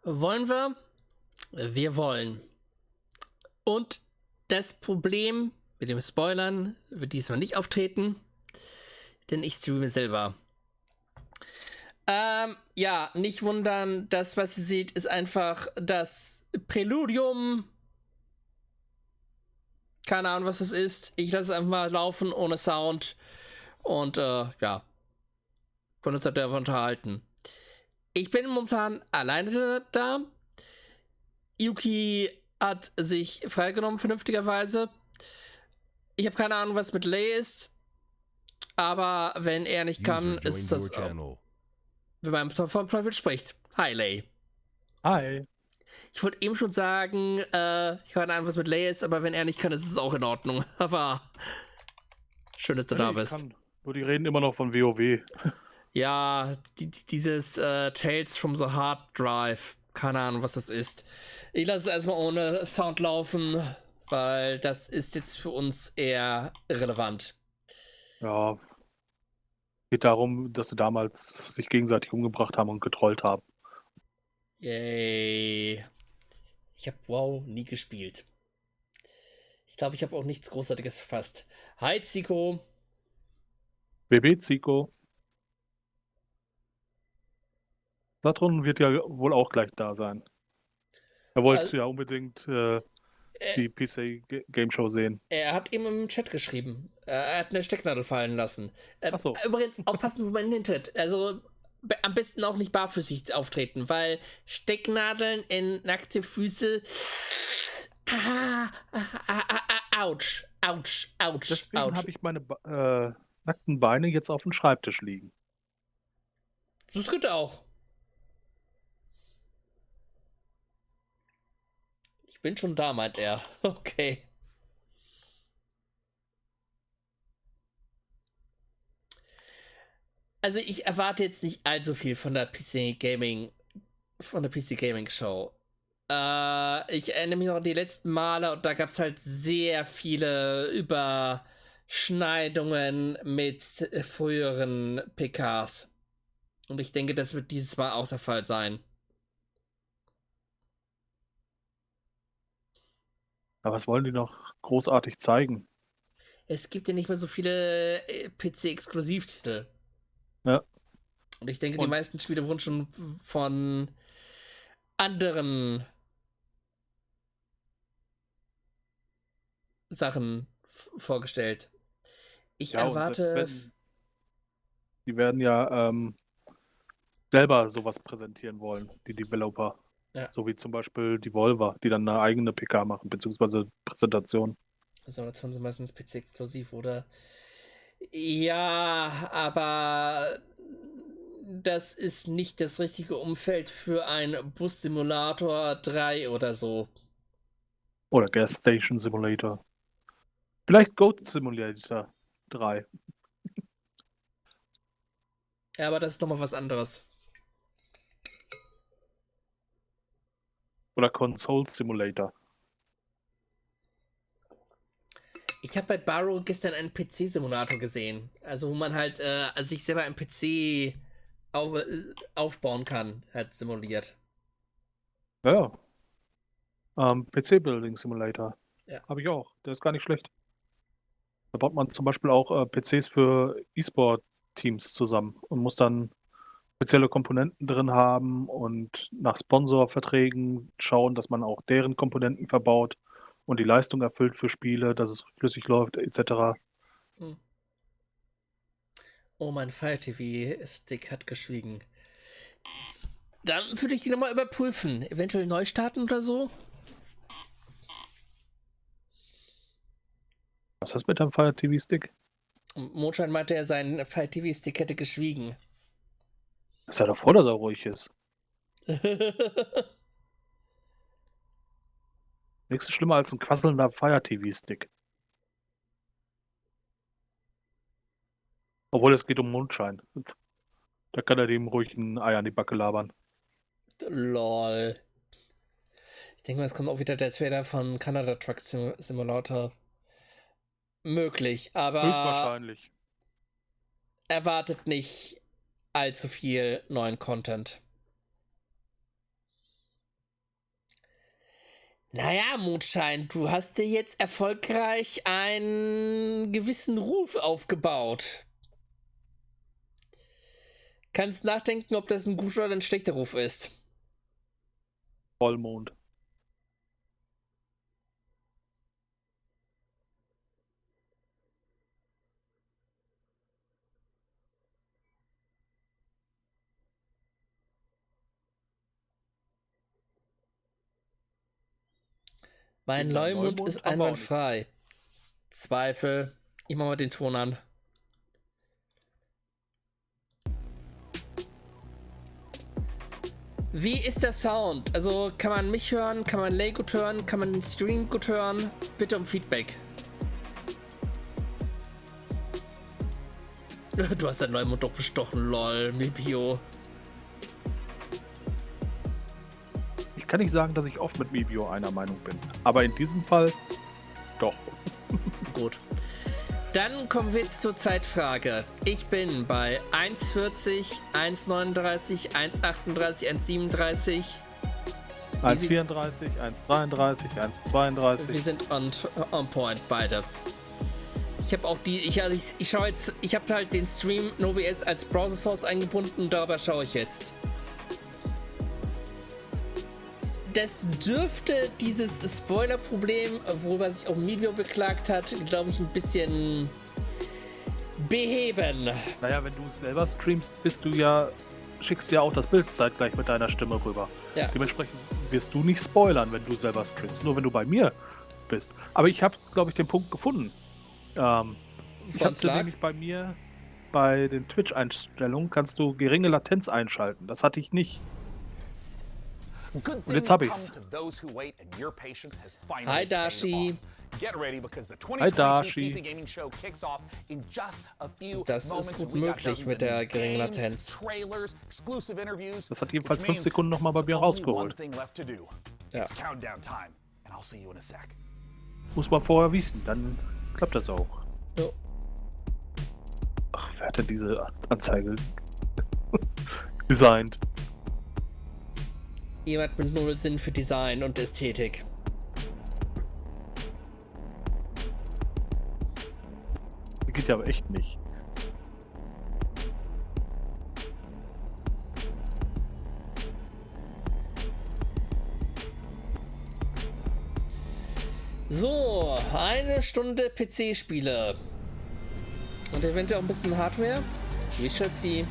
Wollen wir? Wir wollen. Und das Problem mit dem Spoilern wird diesmal nicht auftreten, denn ich streame selber. Ja, nicht wundern, das, was ihr seht, ist einfach das Präludium. Keine Ahnung, was das ist. Ich lasse es einfach mal laufen, ohne Sound. Und, ja. Können uns darüber unterhalten. Ich bin momentan alleine da. Yuki hat sich freigenommen, vernünftigerweise. Ich habe keine Ahnung, was mit Lei ist. Aber wenn er nicht kann, ist das... wenn man vom Teufel spricht. Hi, Lei. Hi. Ich wollte eben schon sagen, ich keine Ahnung, was mit Lei ist, aber wenn er nicht kann, ist es auch in Ordnung. Aber schön, dass du da bist. Kann. Nur die reden immer noch von WoW. Ja, dieses Tales from the Hard Drive. Keine Ahnung, was das ist. Ich lasse es erstmal ohne Sound laufen, weil das ist jetzt für uns eher irrelevant. Ja. Geht darum, dass sie damals sich gegenseitig umgebracht haben und getrollt haben. Yay. Ich habe WoW nie gespielt. Ich glaube, ich habe auch nichts Großartiges verpasst. Hi, Zico. BB Zico. Satron wird ja wohl auch gleich da sein. Er wollte ja unbedingt die PC Game Show sehen. Er hat ihm im Chat geschrieben. Er hat eine Stecknadel fallen lassen. Ach so. Übrigens, aufpassen, wo man hintritt. Also, am besten auch nicht barfüßig auftreten, weil Stecknadeln in nackte Füße. Autsch, ouch, ouch. Deswegen habe ich meine nackten Beine jetzt auf dem Schreibtisch liegen. Das geht auch. Ich bin schon da, meint er. Okay. Also ich erwarte jetzt nicht allzu viel von der PC Gaming Show. Ich erinnere mich noch an die letzten Male und da gab es halt sehr viele Überschneidungen mit früheren PKs. Und ich denke, das wird dieses Mal auch der Fall sein. Aber was wollen die noch großartig zeigen? Es gibt ja nicht mehr so viele PC-Exklusivtitel. Ja. Und ich denke, die meisten Spiele wurden schon von anderen Sachen vorgestellt. Ich erwarte... die werden ja selber sowas präsentieren wollen, die Developer. Ja. So wie zum Beispiel die Volver, die dann eine eigene PK machen, beziehungsweise Präsentation. Also das sind meistens PC-exklusiv, oder? Ja, aber das ist nicht das richtige Umfeld für ein Bus-Simulator 3 oder so. Oder Gas Station Simulator. Vielleicht Goat Simulator 3. Ja, aber das ist doch mal was anderes. Oder Console Simulator. Ich habe bei Barrow gestern einen PC-Simulator gesehen. Also wo man halt sich selber einen PC aufbauen kann, halt simuliert. Ja. PC Building Simulator. Ja. Habe ich auch. Der ist gar nicht schlecht. Da baut man zum Beispiel auch PCs für E-Sport-Teams zusammen und muss dann spezielle Komponenten drin haben und nach Sponsorverträgen schauen, dass man auch deren Komponenten verbaut und die Leistung erfüllt für Spiele, dass es flüssig läuft, etc. Oh, mein Fire TV-Stick hat geschwiegen. Dann würde ich die nochmal überprüfen. Eventuell neu starten oder so. Was ist mit deinem Fire TV-Stick? Mondschein meinte, sein Fire TV-Stick hätte geschwiegen. Das ist ja davor, dass er ruhig ist. Nichts ist schlimmer als ein quasselnder Fire TV-Stick. Obwohl es geht um Mondschein. Da kann er dem ruhig ein Ei an die Backe labern. Lol. Ich denke mal, es kommt auch wieder der Trailer von Canada Truck Simulator. Möglich, aber höchstwahrscheinlich. Erwartet nicht allzu viel neuen Content. Naja, Mondschein, du hast dir jetzt erfolgreich einen gewissen Ruf aufgebaut. Kannst nachdenken, ob das ein guter oder ein schlechter Ruf ist. Vollmond. Mein Gegen einen Leumund Neumond ist haben wir auch einwandfrei. Zweifel. Ich mach mal den Ton an. Wie ist der Sound? Also kann man mich hören? Kann man Lay gut hören? Kann man den Stream gut hören? Bitte um Feedback. Du hast deinen Neumond doch bestochen, lol, Mibio. Ich kann nicht sagen, dass ich oft mit Mibio einer Meinung bin. Aber in diesem Fall doch. Gut. Dann kommen wir zur Zeitfrage. Ich bin bei 1,40, 1,39, 1,38, 1,37. 1,34, 1,33, 1,32. Wir sind on point, beide. Ich habe auch ich schaue jetzt, ich habe halt den Stream NoBS als Browser Source eingebunden, darüber schaue ich jetzt. Das dürfte dieses Spoiler-Problem, worüber sich auch Mibio beklagt hat, glaube ich, ein bisschen beheben. Naja, wenn du es selber streamst, schickst du ja auch das Bild zeitgleich mit deiner Stimme rüber. Ja. Dementsprechend wirst du nicht spoilern, wenn du selber streamst, nur wenn du bei mir bist. Aber ich habe, glaube ich, den Punkt gefunden. Ich habe nämlich bei mir, bei den Twitch-Einstellungen, kannst du geringe Latenz einschalten. Das hatte ich nicht. Und jetzt habe ich's. Hi Dashi. Hi Dashi. Das ist gut möglich mit der geringen Latenz. Das hat jedenfalls 5 Sekunden nochmal bei mir rausgeholt. Ja. Muss man vorher wissen, dann klappt das auch. Jo. Ach, wer hat denn diese Anzeige designt? Jemand mit null Sinn für Design und Ästhetik. Die geht ja aber echt nicht. So, 1 Stunde PC-Spiele. Und eventuell auch ein bisschen Hardware. We shall see.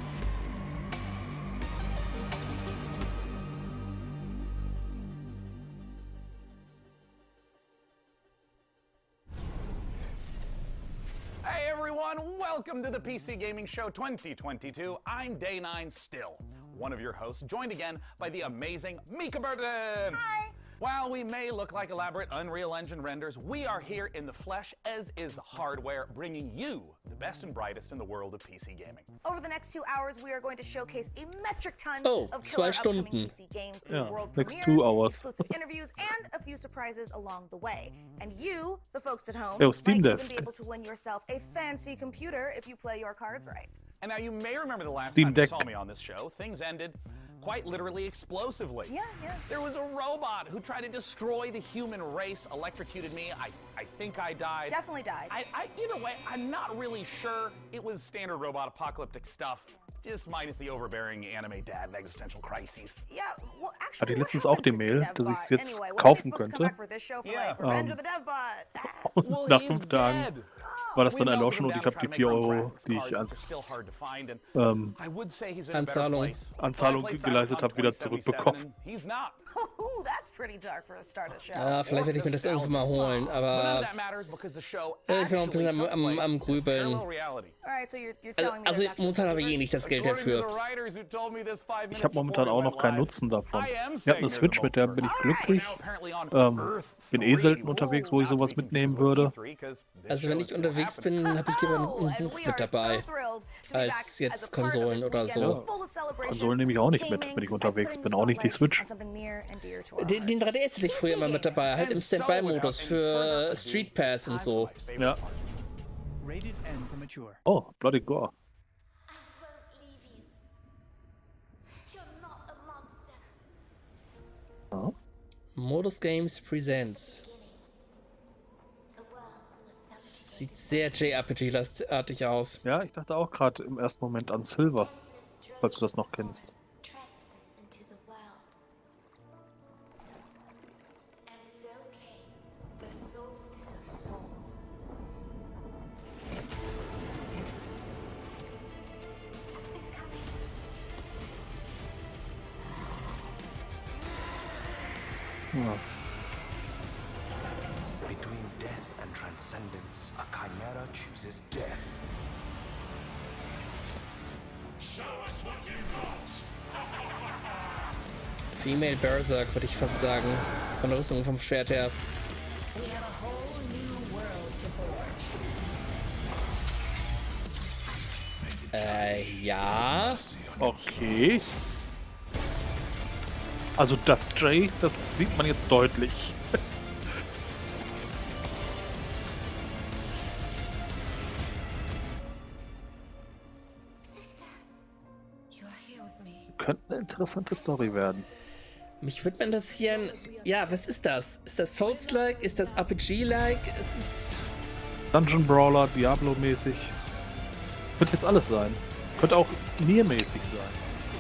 Welcome to the PC Gaming Show 2022. I'm Day9 still, one of your hosts, joined again by the amazing Mika Burton. Hi. While we may look like elaborate Unreal Engine renders, we are here in the flesh, as is the hardware, bringing you the best and brightest in the world of PC gaming. Over the next 2 hours, we are going to showcase a metric ton of 2 killer upcoming Stunden. PC games through world next premieres, 2 hours. exclusive interviews, and a few surprises along the way. And you, the folks at home, Steam might even Desk. be able to win yourself a fancy computer if you play your cards right. And now you may remember the last Steam time Deck. you saw me on this show, things ended quite literally explosively. Yeah. There was a robot who tried to destroy the human race, electrocuted me. I think I died. Definitely died. Either way, I'm not really sure. It was standard robot apocalyptic stuff, just minus the overbearing anime dad and existential crises. Yeah, well, actually, Hatte ich what letztens auch die happened to Mail, the dass DevBot? ich es jetzt Anyway, wasn't he kaufen supposed to come könnte. back for this show for, like, Revenge of the DevBot? Well, Nach he's 5 Tagen dead. war das dann We melted erloschen him und ich down habe die trying to 4 make our Euro, graphics die ich cards. It's still als hard to find, and I would say he's in a better Anzahlung. place. Anzahlung But I played geleistet habe, wieder Cyberpunk 2077 zurückbekommen. and he's not. Ooh, that's pretty dark for the start of the show. Ja, vielleicht werde ich mir das irgendwann mal holen, But none of aber that matters because the show ich bin noch ein bisschen actually took am place in Grübeln. parallel reality. All right, so you're telling me Also there's actually momentan habe ich eh multiverse? nicht das Geld According to dafür. the writers who told me this 5 Ich minutes habe momentan before auch we noch went keinen live. Nutzen davon. I am Ich habe eine saying Switch, there's a mit der bin ich multiverse. glücklich. Now apparently on Earth Bin eh 3. selten unterwegs, wo ich Not sowas speaking mitnehmen for würde. E3, 'cause this Also wenn show ich is unterwegs gonna happen. bin, habe ich lieber Oh, ein and Buch we mit are dabei. so thrilled to be als back jetzt as a part of Konsolen this oder weekend so. full of celebrations, Konsolen nehme ich auch nicht mit, gaming, wenn ich and unterwegs putting bin. the Auch nicht die spotlight Switch. on something near and dear to our Den hearts. 3DS hatte ich früher immer mit dabei, halt im And so Standby-Modus without any für further ado, Street Pass und time so. for my favorite Ja. part. Rated M for mature. Oh, Bloody Gore. I won't leave you. You're not a monster. Ja. Modus Games Presents. Sieht sehr JRPG-artig aus. Ja, ich dachte auch gerade im ersten Moment an Silver, falls du das noch kennst. Ja. Between death and transcendence, a chimera chooses death. Female Berserk, würde ich fast sagen. Von der Rüstung vom Schwert her. Ja. Okay. Also das J, das sieht man jetzt deutlich. Könnte eine interessante Story werden. Mich würde mal interessieren, ja, was ist das? Ist das Souls-like? Ist das RPG-like? Es ist... Dungeon Brawler, Diablo-mäßig. Könnte jetzt alles sein. Könnte auch Nier-mäßig sein.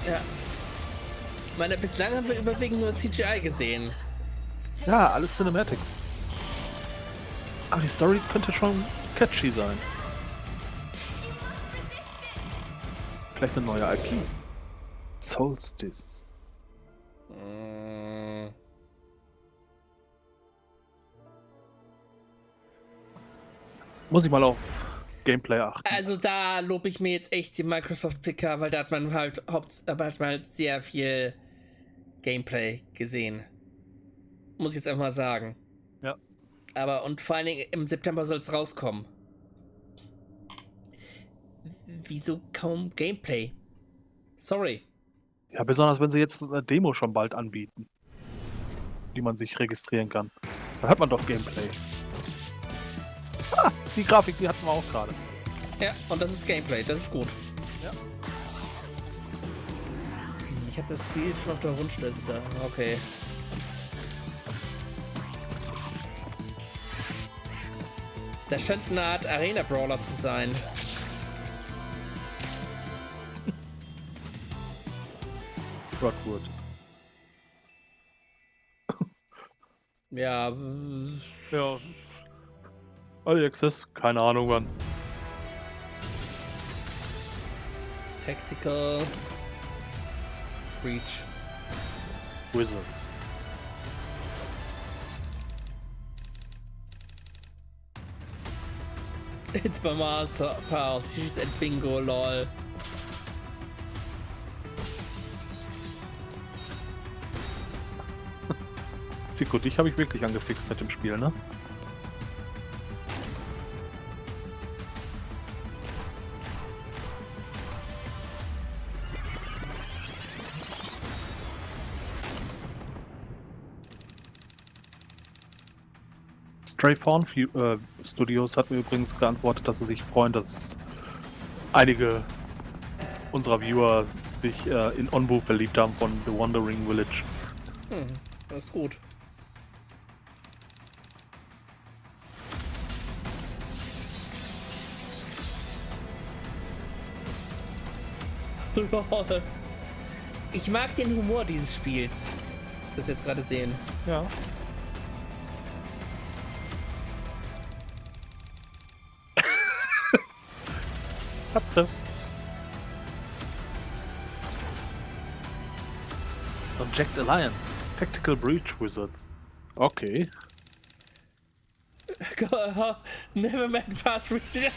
Ja. Ich meine, bislang haben wir überwiegend nur CGI gesehen. Ja, alles Cinematics. Aber die Story könnte schon catchy sein. Vielleicht eine neue IP. Solstice. Muss ich mal auf Gameplay achten. Also da lobe ich mir jetzt echt die Microsoft PK, weil da hat man halt sehr viel Gameplay gesehen. Muss ich jetzt einfach mal sagen. Ja. Aber und vor allen Dingen im September soll es rauskommen. Wieso kaum Gameplay? Sorry. Ja, besonders wenn sie jetzt eine Demo schon bald anbieten, die man sich registrieren kann. Dann hat man doch Gameplay. Ah, die Grafik, die hatten wir auch gerade. Ja, und das ist Gameplay, das ist gut. Ja. Ich habe das Spiel schon auf der Wunschliste. Okay. Das scheint eine Art Arena-Brawler zu sein. Rockwood. Ja. Ja. Early Access, keine Ahnung wann. Tactical. Breach. Wizards. It's my master pals. She's at bingo, lol. Zico, dich habe ich wirklich angefixt mit dem Spiel, ne? Stray Fawn Studios hat mir übrigens geantwortet, dass sie sich freuen, dass einige unserer Viewer sich in Onbu verliebt haben von The Wandering Village. Das ist gut. Lol. Ich mag den Humor dieses Spiels, das wir jetzt gerade sehen. Ja. Hatte. Subject Alliance. Tactical Breach Wizards. Okay. Never met past reach.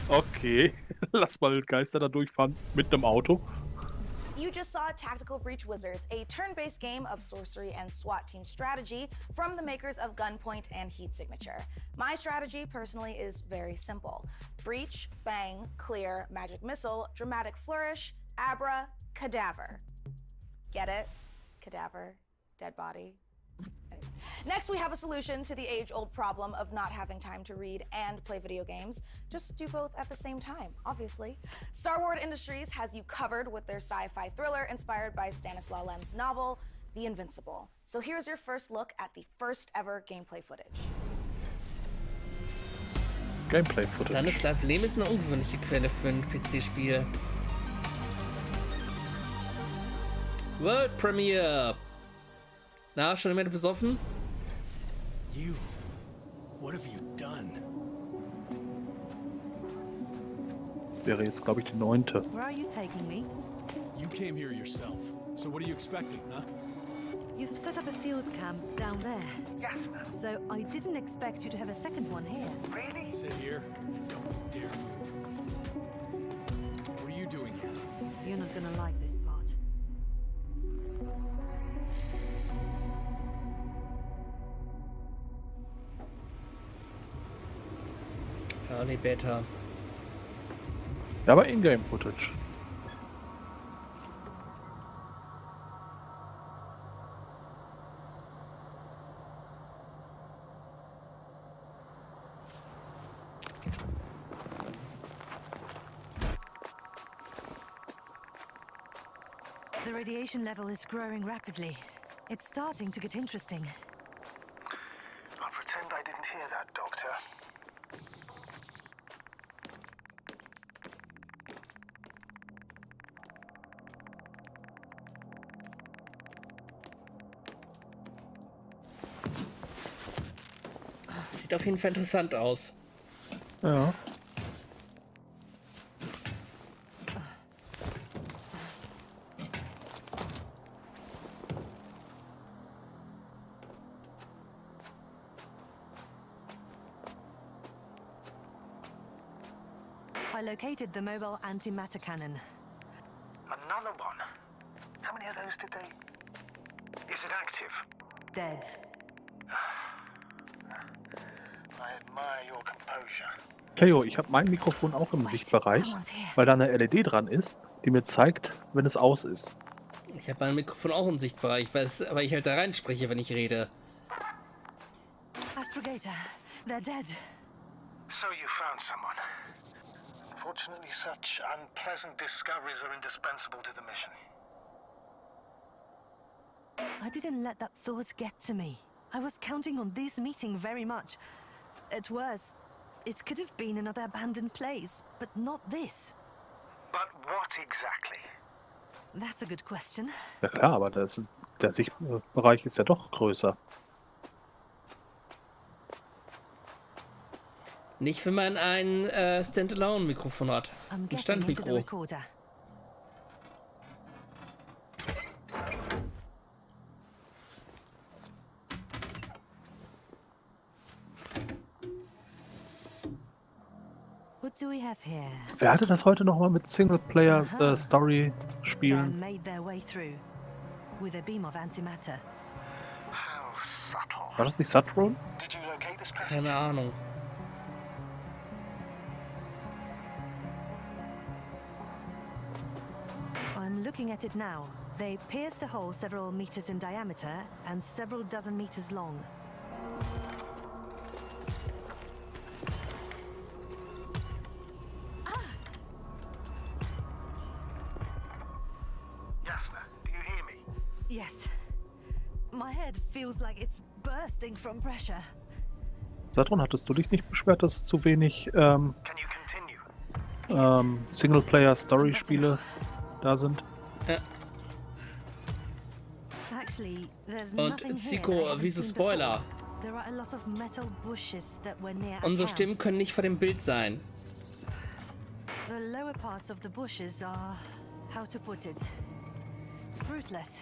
Okay. Lass mal Geister da durchfahren mit einem Auto. You just saw Tactical Breach Wizards, a turn-based game of sorcery and SWAT team strategy from the makers of Gunpoint and Heat Signature. My strategy, personally, is very simple. Breach, bang, clear, magic missile, dramatic flourish, abra, cadaver. Get it? Cadaver, dead body. Next, we have a solution to the age-old problem of not having time to read and play video games. Just do both at the same time, obviously. Star Wars Industries has you covered with their sci-fi thriller inspired by Stanislaw Lem's novel, the Invincible. So here's your first look at the first ever gameplay footage. Gameplay Footage. Stanislav Lem ist eine ungewöhnliche Quelle für ein PC-Spiel. World Premiere. Na, schon jemand besoffen? You. What have you done? Wäre jetzt, glaube ich, die 9. Where are you taking me? You came here yourself. So what are you expecting, huh? You've set up a field camp down there. Yes. So I didn't expect you to have a second one here. Really? Sit here and don't you dare move. What are you doing here? You're not gonna like this part. Early Beta. Ja, aber Ingame Footage. The radiation level is growing rapidly. It's starting to get interesting. I'll pretend I didn't hear that, Doctor. Sieht auf jeden Fall interessant aus. Ja. I located the mobile antimatter cannon. Another one? How many of those did they... Is it active? Dead. I admire your composure. Cleo, ich habe mein Mikrofon auch im Sichtbereich, weil da eine LED dran ist, die mir zeigt, wenn es aus ist. Ich habe mein Mikrofon auch im Sichtbereich, weil ich halt da reinspreche, wenn ich rede. Astrogator, they're dead. So you found someone. Fortunately, such unpleasant discoveries are indispensable to the mission. I didn't let that thought get to me. I was counting on this meeting very much. At worst, it could have been another abandoned place, but not this. But what exactly? That's a good question. Ja klar, aber der Sichtbereich ist ja doch größer. Nicht, wenn man ein Standalone-Mikrofon hat. I'm Ein getting into the Standmikro. recorder. What do we have here? Wer hatte das heute nochmal mit Singleplayer-Story They spielen? made their way through with a beam of antimatter. How subtle. War das nicht Saturn? Did you locate this passage? Keine Ahnung. I'm looking at it now. They pierced a hole several meters in diameter and several dozen meters long. Yasna, do you hear me? Yes. My head feels like it's bursting from pressure. Saturn, hattest du dich nicht beschwert, dass zu wenig Can you continue? Singleplayer-Story-Spiele da sind? Ja. Actually, there's Und nothing here Zico, I haven't wieso seen Spoiler? before. There are a lot of metal bushes that were near a Unsere town. Stimmen können nicht vor dem Bild sein. The lower parts of the bushes are, how to put it, fruitless.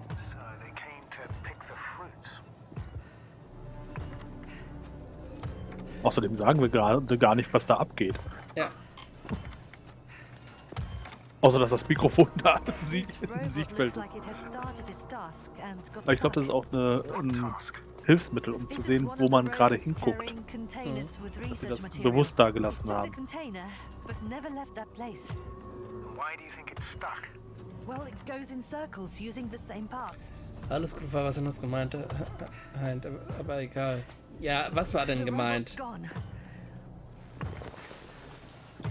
So they came to pick the fruits. Außerdem sagen wir gerade gar nicht, was da abgeht. Ja. Außer, dass das Mikrofon da This im robot Sichtfeld looks ist. like it has started its task and got Aber ich glaube, das ist stuck. auch ein Task. Hilfsmittel, um This zu is sehen, one wo of man the gerade robots hinguckt. carrying containers with Dass sie research das material. bewusst da gelassen Took the haben. container, but never left that place. Why do you think it's stuck? Well, it goes in circles using the same path. Alles gut, war was anderes gemeint. Aber egal. Ja, was war denn The gemeint? robot's gone,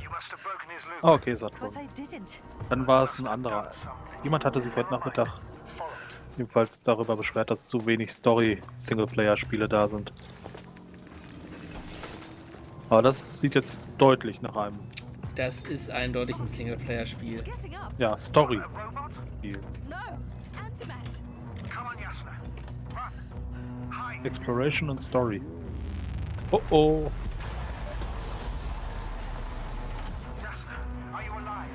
You must have broken his loop. Ah, okay, but Saturn. I didn't. Dann war es ein anderer. Jemand hatte sich heute Nachmittag jedenfalls darüber beschwert, dass zu wenig Story-Singleplayer-Spiele da sind. Aber das sieht jetzt deutlich nach einem, Das ist eindeutig ein Singleplayer-Spiel. Getting up. ja, Story. Robot? No, Antimat. Come on, Yasna. Run. Hide. Exploration und Story. Oh oh. Yasna, are you alive?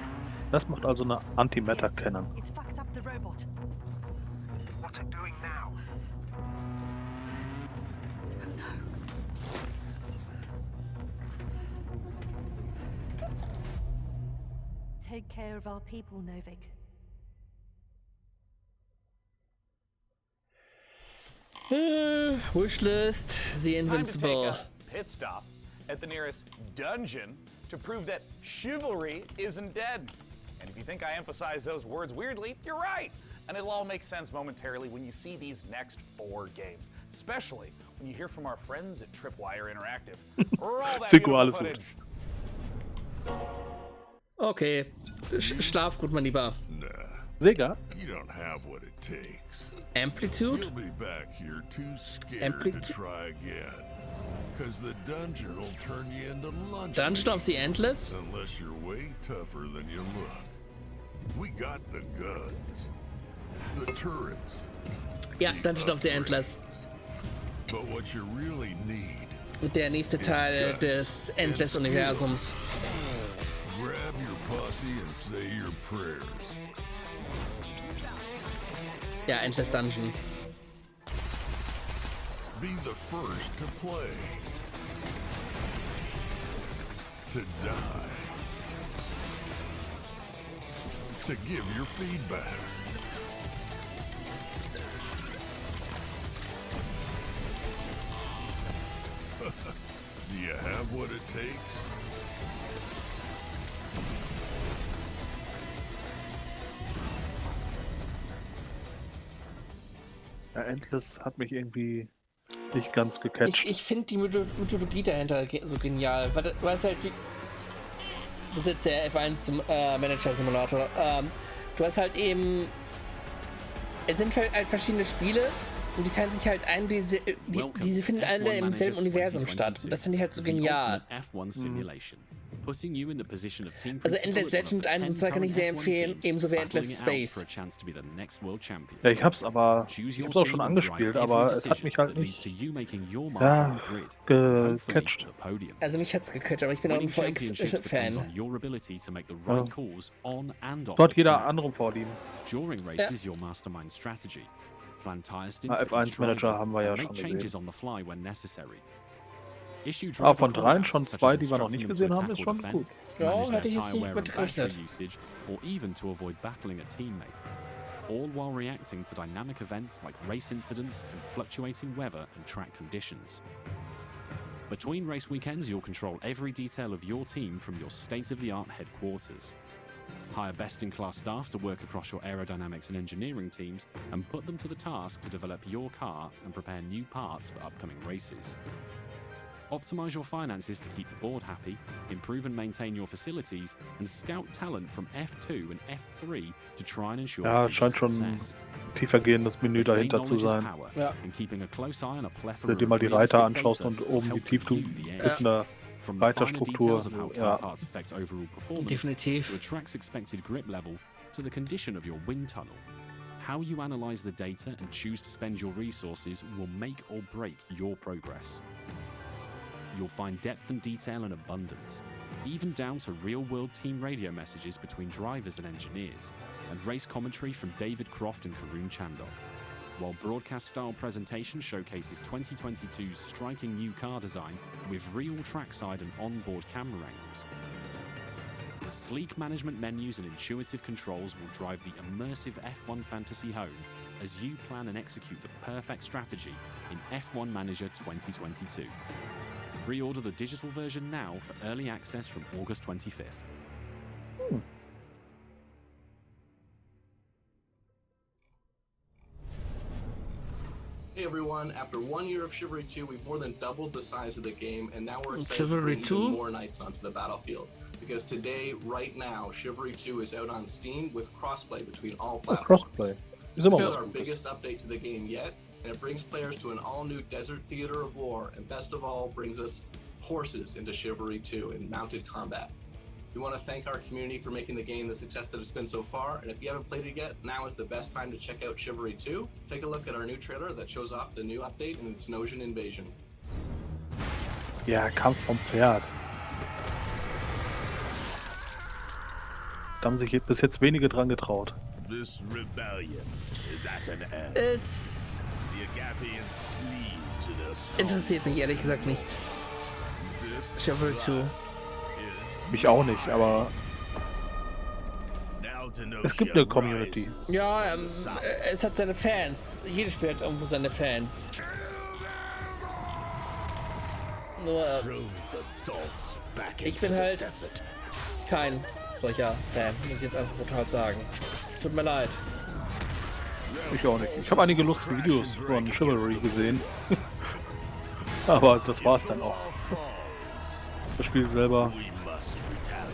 Das macht also eine Antimatter-Cannon. It's fucked up the robot. What's it doing now? Oh no. Take care of our people, Novik. Wishlist, The Time to take Invincible. a pit stop at the nearest dungeon to prove that chivalry isn't dead. And if you think I emphasize those words weirdly, you're right. And it'll all make sense momentarily when you see these next 4 games, especially when you hear from our friends at Tripwire Interactive. Roll that Zico, beautiful alles gut. footage. Okay, schlaf gut, mein Lieber. Nah, Sega? you don't have what it takes. Amplitude? You'll be back here too scared Amplitude? to try again. Cause the dungeon will turn you into lunch. Dungeon of meat, the Endless? Unless you're way tougher than you look. We got the guns. The turrets. Ja, Dungeon of the Endless. But what you really need, Der nächste Teil des Endless-Universums. grab your posse and say your prayers. Ja, Endless Dungeon. Be the first to play. To die. To give your feedback. Do you have what it takes? Ja, Endless hat mich irgendwie nicht ganz gecatcht. Ich finde die Mythologie dahinter so genial, weil es halt wie. Das ist jetzt der F1 Manager Simulator. Du hast halt eben. Es sind halt verschiedene Spiele und die teilen sich halt ein, diese finden alle im selben Universum statt. Das finde ich halt so genial. Also Endless Legend 1 und 2 kann ich sehr empfehlen, ebenso wie Endless Space. Ja, ich hab's auch schon angespielt, aber es hat mich halt nicht gecatcht. Also mich hat's gecatcht, aber ich bin auch ein VX-Fan. Dort jeder andere Vorlieben. Ja. F1 Manager haben wir ja schon gesehen. Aber von 3 schon 2, die wir noch nicht gesehen haben, ist schon gut. Ja, hätte ich jetzt nicht mit gerechnet. All while reacting to dynamic events like race incidents and fluctuating weather and track conditions. Between race weekends, you'll control every detail of your team from your state-of-the-art headquarters. Hire best-in-class staff to work across your aerodynamics and engineering teams and put them to the task to develop your car and prepare new parts for upcoming races. Optimize your finances to keep the board happy, improve and maintain your facilities, and scout talent from F2 and F3 to try and ensure Ja, scheint schon ein tiefergehendes Menü dahinter zu sein. Ja. Wenn du dir mal die Reiter anschaust und oben die Tiefstufe ist eine Reiterstruktur. Ja. Definitiv. To the condition of your wind tunnel. How you analyze the data and choose to spend your resources will make or break your progress. You'll find depth and detail in abundance, even down to real-world team radio messages between drivers and engineers, and race commentary from David Croft and Karun Chandok, while broadcast-style presentation showcases 2022's striking new car design with real trackside and onboard camera angles. The sleek management menus and intuitive controls will drive the immersive F1 fantasy home as you plan and execute the perfect strategy in F1 Manager 2022. Pre-order the digital version now for early access from August 25th. Hey everyone, after 1 year of Chivalry 2, we've more than doubled the size of the game, and now we're excited Chivalry to bring 2? even more knights onto the battlefield. Because today, right now, Chivalry 2 is out on Steam with crossplay between all platforms. Crossplay. Ist immer This was is our Gutes. biggest update to the game yet, and it brings players to an all-new desert theater of war, and best of all, brings us horses into Chivalry 2 in mounted combat. We want to thank our community for making the game the success that it's been so far, and if you haven't played it yet, now is the best time to check out Chivalry 2. Take a look at our new trailer that shows off the new update and its Nosian invasion. Ja, Kampf vom Pferd. Da haben sich bis jetzt wenige dran getraut. This rebellion is at an end. Es The Agapians flee to their stronghold. interessiert mich ehrlich gesagt nicht. This Chivalry 2. is Mich auch nicht, aber now es gibt eine Community. Ja, es hat seine Fans. Jedes Spiel hat irgendwo seine Fans. Nur, ich bin halt kein solcher Fan, muss ich jetzt einfach brutal sagen. Tut mir leid. Ich auch nicht. Ich habe einige lustige Videos von Chivalry gesehen. Aber das war's dann auch. Das Spiel selber. We must retaliate.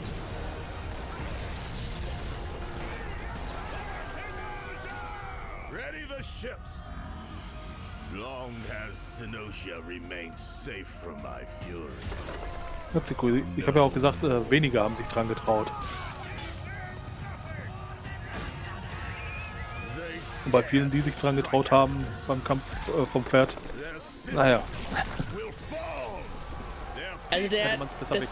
Ready the ships. Long has Senosia remained safe from my fury. Ich habe ja auch gesagt, weniger haben sich dran getraut. Und bei vielen, die sich dran getraut haben beim Kampf vom Pferd, naja. Also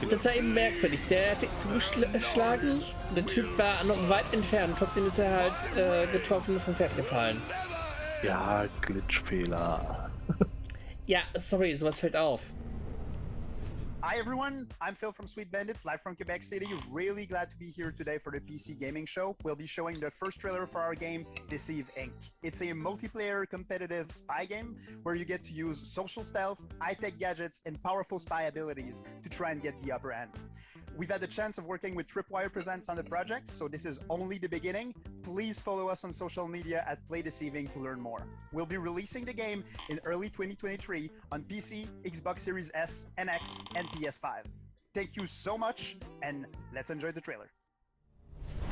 das war eben merkwürdig. Der hat zugeschlagen und der Typ war noch weit entfernt. Trotzdem ist er halt getroffen und vom Pferd gefallen. Ja, Glitchfehler. Ja, sorry, sowas fällt auf. Hi everyone, I'm Phil from Sweet Bandits, live from Quebec City. Really glad to be here today for the PC gaming show. We'll be showing the first trailer for our game, Deceive Inc. It's a multiplayer competitive spy game where you get to use social stealth, high-tech gadgets, and powerful spy abilities to try and get the upper hand. We've had the chance of working with Tripwire Presents on the project, so this is only the beginning. Please follow us on social media at Play Deceiving to learn more. We'll be releasing the game in early 2023 on PC, Xbox Series S and X, and PS5. Thank you so much, and let's enjoy the trailer.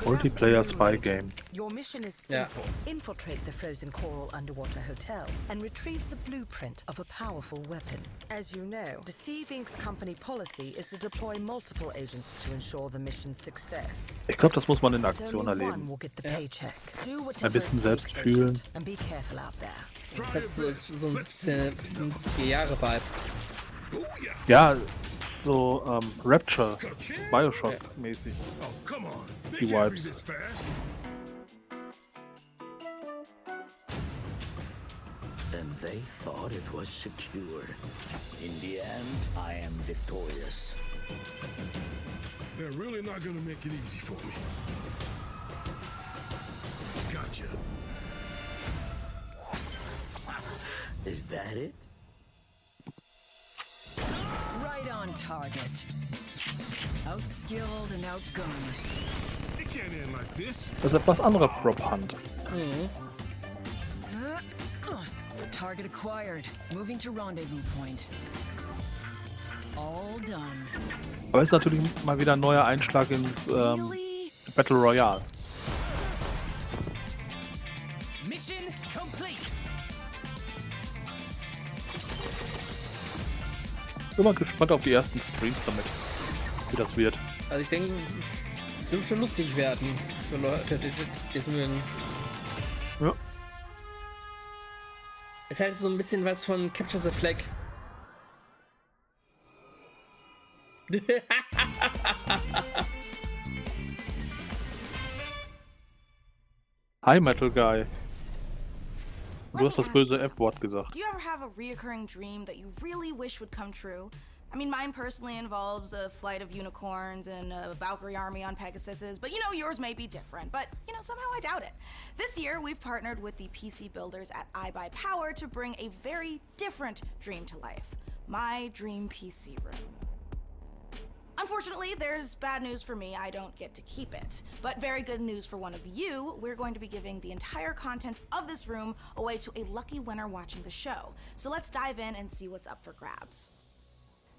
Multiplayer spy game. Your mission is simple. Infiltrate the frozen coral underwater hotel and retrieve the blueprint of a powerful weapon. As you know, Deceive Inc.'s company policy is to deploy multiple agents to ensure the mission's success. Ich glaube, das muss man in Aktion erleben. Ein bisschen selbst fühlen. Das hat so ein bisschen 70er-Jahre-Vibe. Ja, so Rapture, Bioshock-mäßig. Die Vibes. And they thought it was secure. In the end, I am victorious. They're really not gonna make it easy for me. Gotcha. Is that it? Right on target. Outskilled and outgunned. It can't end like this. Das ist etwas anderer Prop Hunt. Target acquired. Moving to rendezvous point. All done. Aber es ist natürlich mal wieder ein neuer Einschlag ins Battle Royale. Mission complete. Bin mal gespannt auf die ersten Streams damit, wie das wird. Also ich denke, dürfte lustig werden für Leute, die ja. Es hat so ein bisschen was von Capture the Flag. Hi Metal Guy. Du hast das böse F-Wort gesagt. Do you ever have a reoccurring dream that you really wish would come true? I mean, mine personally involves a flight of unicorns and a Valkyrie army on Pegasuses, but you know, yours may be different. But, you know, somehow I doubt it. This year, we've partnered with the PC builders at iBuyPower to bring a very different dream to life. My dream PC room. Unfortunately, there's bad news for me. I don't get to keep it. But very good news for one of you. We're going to be giving the entire contents of this room away to a lucky winner watching the show. So let's dive in and see what's up for grabs.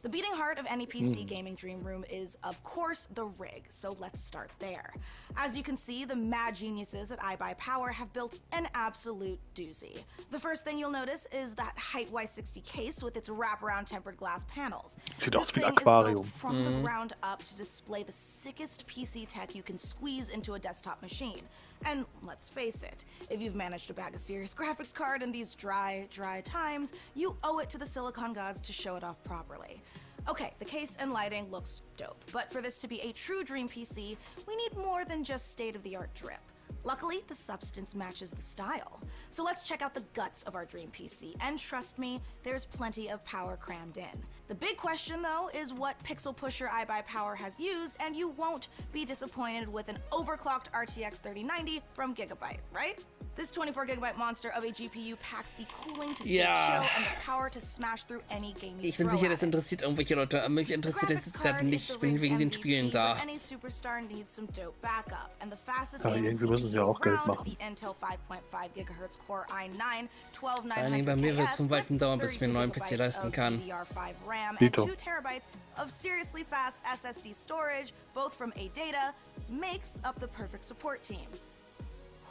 The beating heart of any PC gaming dream room is, of course, the rig, so let's start there. As you can see, the mad geniuses at iBuyPower have built an absolute doozy. The first thing you'll notice is that height Y60 case with its wraparound tempered glass panels. Sieht This aus wie thing ein is built Aquarium. from the ground up to display the sickest PC tech you can squeeze into a desktop machine. And let's face it, if you've managed to bag a serious graphics card in these dry times, you owe it to the silicon gods to show it off properly. Okay, the case and lighting looks dope, but for this to be a true dream PC, we need more than just state-of-the-art drip. Luckily, the substance matches the style. So let's check out the guts of our dream PC, and trust me, there's plenty of power crammed in. The big question, though, is what pixel pusher iBuyPower has used, and you won't be disappointed with an overclocked RTX 3090 from Gigabyte, right? This 24GB monster of a GPU packs the cooling to stay chill and the power to smash through any game you Ich bin throw sicher, at das it. interessiert irgendwelche Leute, aber mich interessiert das jetzt gerade nicht. Ich bin wegen den Spielen da. Any superstar needs some dope backup, and the fastest Aber gaming irgendwie müssen sie ja auch Geld machen. the Intel 5.5 GHz Core i9 Vor allen Dingen bei mir wird es zum Weiten dauern, bis ich mir einen neuen PC leisten kann. DDR5 RAM and Dito. 2 terabytes of seriously fast SSD storage, both from ADATA, makes up the perfect support team.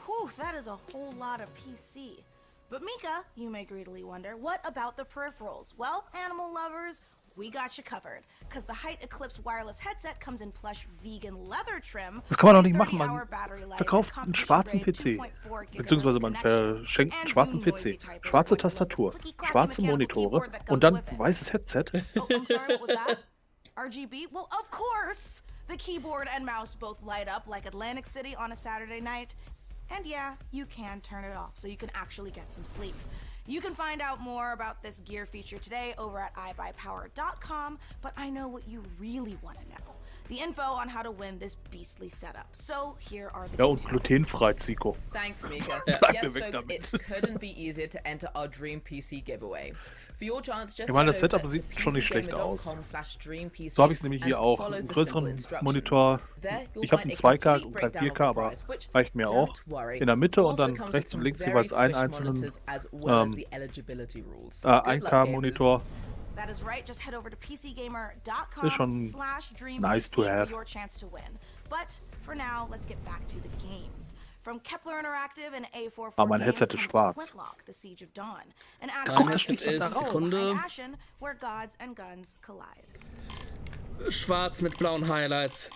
Whew, that is a whole lot of PC. But Mika, you may greedily wonder, what about the peripherals? Well, animal lovers, we got you covered. Because the Height Eclipse wireless headset comes in plush vegan leather trim. Das kann man doch nicht machen, man verkauft einen schwarzen PC. Beziehungsweise man verschenkt einen schwarzen PC. Schwarze Tastatur, schwarze Monitore und dann weißes Headset. Oh, I'm sorry, what was that? RGB? Well, of course! The keyboard and mouse both light up like Atlantic City on a Saturday night. And yeah, you can turn it off so you can actually get some sleep. You can find out more about this gear feature today over at iBuyPower.com, but I know what you really want to know. The info on how to win this beastly setup. So here are the Ja, und details. glutenfrei, Zico. Thanks, Mika. Bleib Yes, mir weg folks, damit. it couldn't be easier to enter our Dream PC giveaway. For your chance, just Ich meine, das head over Setup sieht to schon nicht schlecht aus. pcgamer.com/dreampc So habe ich es nämlich hier and auch. follow Einen the größeren simple instructions. Monitor. There you'll Ich habe find einen a 2K complete und kein breakdown of 4K, the aber price, which, reicht mir auch. don't worry, In der Mitte und also dann comes rechts with und links some jeweils very einen squishy einzelnen monitors as well as the eligibility rules. Good luck, 1K-Monitor. That is right. Just head over to Ist schon pcgamer.com/dreampc nice to for have. your chance to win. But for now, let's get back to the games. From Kepler Interactive and A44 Aber mein Games Headset ist comes schwarz. Flintlock, The Siege of Dawn. An Mein action Headset ist Sekunde. Ashen, where gods and guns collide. Schwarz mit blauen Highlights.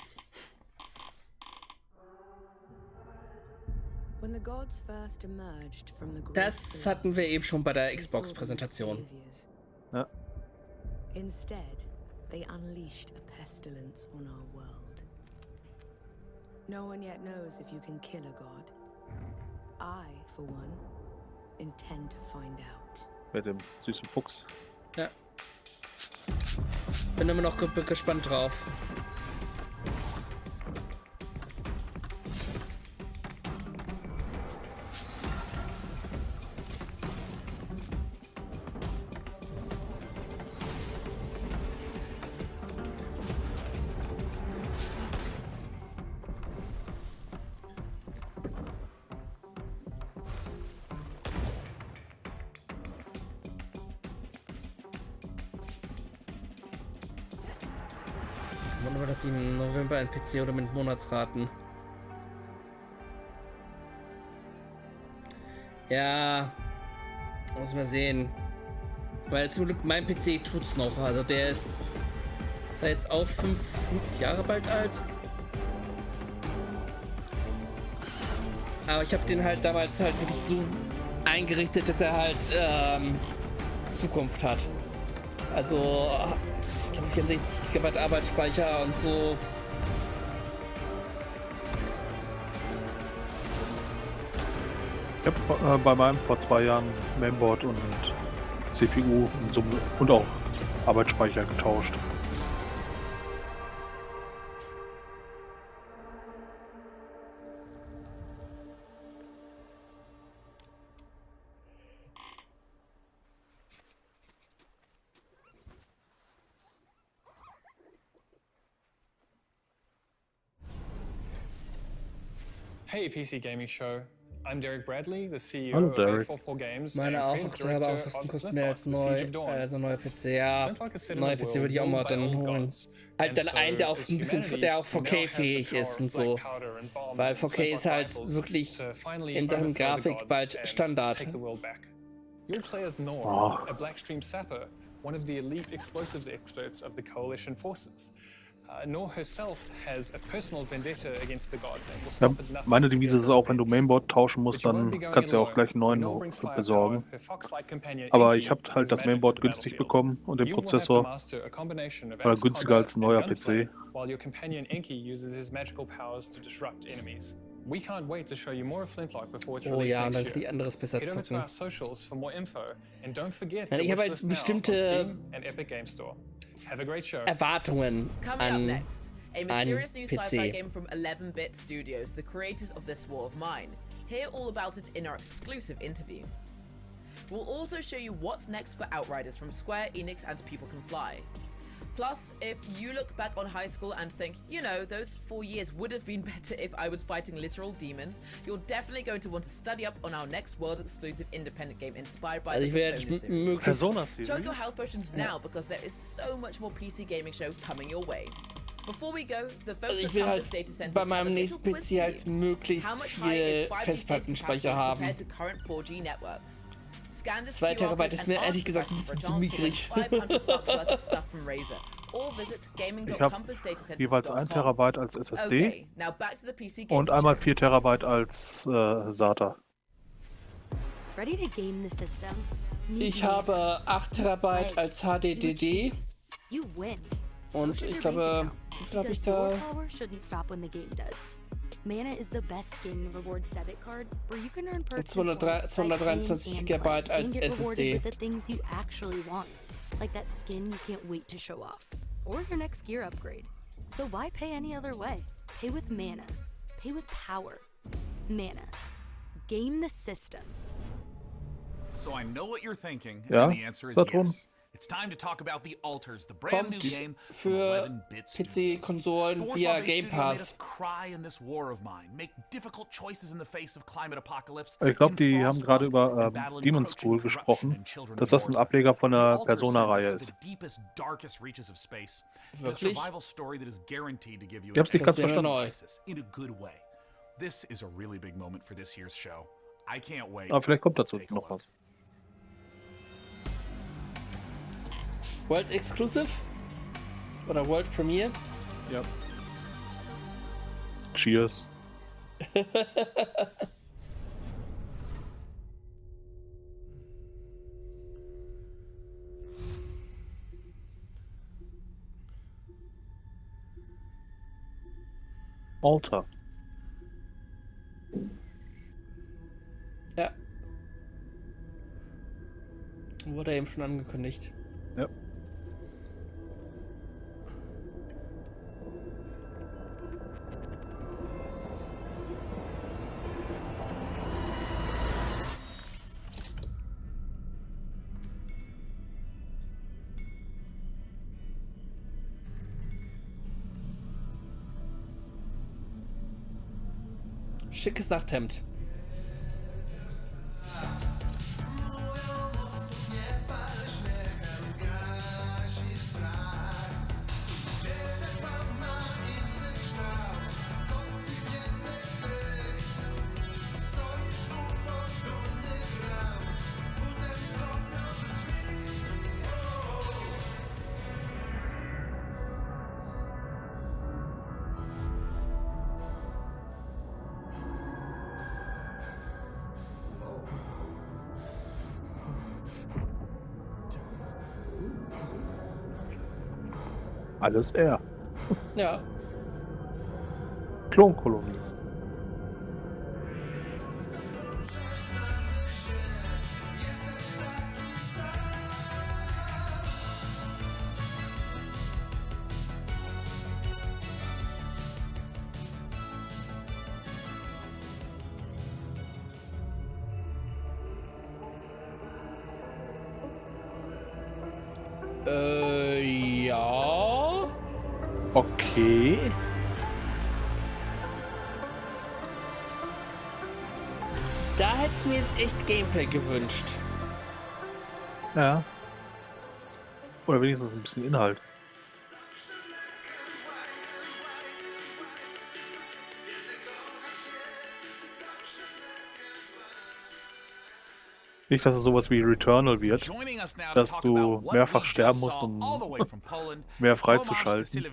When the gods first emerged from the great Das hatten wir eben schon bei der Xbox-Präsentation. Ja. Instead, they unleashed a pestilence on our world. No one yet knows if you can kill a god. I, for one, intend to find out. Mit dem süßen Fuchs. Ja. Bin immer noch gespannt drauf. Wunderbar, dass sie im November ein PC oder mit Monatsraten. Ja, muss man sehen. Weil zum Glück mein PC tut's noch. Also der ist jetzt auch 5 Jahre bald alt. Aber ich habe den halt damals halt wirklich so eingerichtet, dass er halt Zukunft hat. Also ich glaube 64 GB Arbeitsspeicher und so. Ich habe bei meinem vor 2 Jahren Mainboard und CPU und auch Arbeitsspeicher getauscht. Hey PC Gaming Show, I'm Derek Bradley, the CEO Hallo, of Derek. 844 Games. Meine auch, der aber auch was kostet mehr als neuer PC. Ja, neuer PC würde ich auch mal dann holen. Halt dann einen, der auch ein bisschen, der auch 4K-fähig ist und so. Weil 4K ist halt wirklich in Sachen Grafik bald Standard. Your player's Nor, a Blackstream sapper, one of the elite explosives experts of the Coalition forces. Nor herself has a personal vendetta against the gods and will stop at nothing. Meine Devise ist auch, wenn du Mainboard tauschen musst, dann kannst du ja auch gleich einen neuen besorgen. Aber ich habe halt das Mainboard günstig bekommen und den Prozessor war günstiger als ein neuer PC. While your companion Enki uses his magical powers to disrupt enemies. We can't wait to show you more of Flintlock before it's released ja, next dann year. die anderes besser Head over to zocken. our socials for more info and don't forget Ja, to ich habe watch halt this now bestimmte on Steam and Epic Game Store. Have a great show. Erwartungen Coming up an next, a mysterious new sci-fi PC. game from 11-Bit Studios, the creators of This War of Mine. Hear all about it in our exclusive interview. We'll also show you what's next for Outriders from Square Enix and People Can Fly. Plus, if you look back on high school and think, you know, those 4 years would have been better if I was fighting literal demons, you're definitely going to want to study up on our next world-exclusive independent game inspired by the Persona series. Chug your health potions now because there is so much more PC gaming show coming your way. Before we go, the folks Ich at will Campus halt Data Centers bei meinem have a nächsten little quiz PC for halt you. How möglichst much higher is viel 5G data Festplattenspeicher capacity haben. compared to current 4G networks? Scan this 2 QR code Terabyte ist and mir ask ehrlich the gesagt ein question bisschen for a zu chance to win mickrig. $500 worth of stuff from Razer. Or visit Ich habe jeweils 1 Terabyte als SSD Okay, now back to the PC game und einmal 4 Terabyte als SATA. Ready to game the system? Ich habe 8 Terabyte als HDD You win. und ich glaube, wie viel habe ich da? Power shouldn't stop when the game does. Mana is the best gaming rewards debit card where you can earn perks 223 GB als and get SSD. rewarded with the things you actually want, like that skin you can't wait to show off, or your next gear upgrade. So why pay any other way? Pay with mana. Pay with power. Mana. Game the system. So I know what you're thinking, Ja, and the answer is Saturn. yes. It's time to talk about The Alters, the brand new Kommt game from für 11-Bit PC, Konsolen The via Warsaw-based Game studio made us Pass. cry in this war of mine, make difficult choices in the face of climate apocalypse. Ich glaube, die haben gerade über Demon's School gesprochen, dass das ein Ableger von der Persona-Reihe ist. Wirklich? Ich hab's nicht ganz verstanden. This is a really big moment for this year's show. I can't wait. Aber vielleicht kommt dazu noch was. World Exclusive? Oder World Premiere? Ja. Cheers. Alter. Ja. Wurde eben schon angekündigt. Ja. Schickes Nachthemd. Alles er. Ja. Klonkolonie. Ja. Okay. Da hätte ich mir jetzt echt Gameplay gewünscht. Ja. Oder wenigstens ein bisschen Inhalt. Nicht, dass es sowas wie Returnal wird, dass du mehrfach sterben musst, um mehr freizuschalten.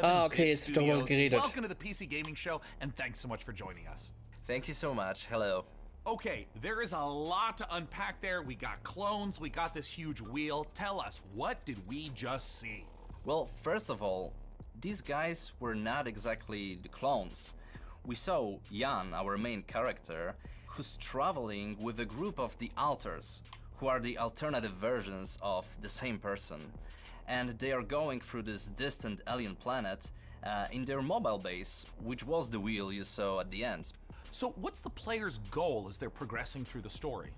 Ah, okay, jetzt wird darüber geredet. Welcome to the PC Gaming Show, and thanks so much for joining us. Thank you so much. Hello. Okay, there is a lot to unpack there. We got clones, we got this huge wheel. Tell us, what did we just see? Well, first of all, these guys were not exactly the clones. We saw Jan, our main character, who's traveling with a group of the alters, who are the alternative versions of the same person. And they are going through this distant alien planet in their mobile base, which was the wheel you saw at the end. So what's the player's goal as they're progressing through the story?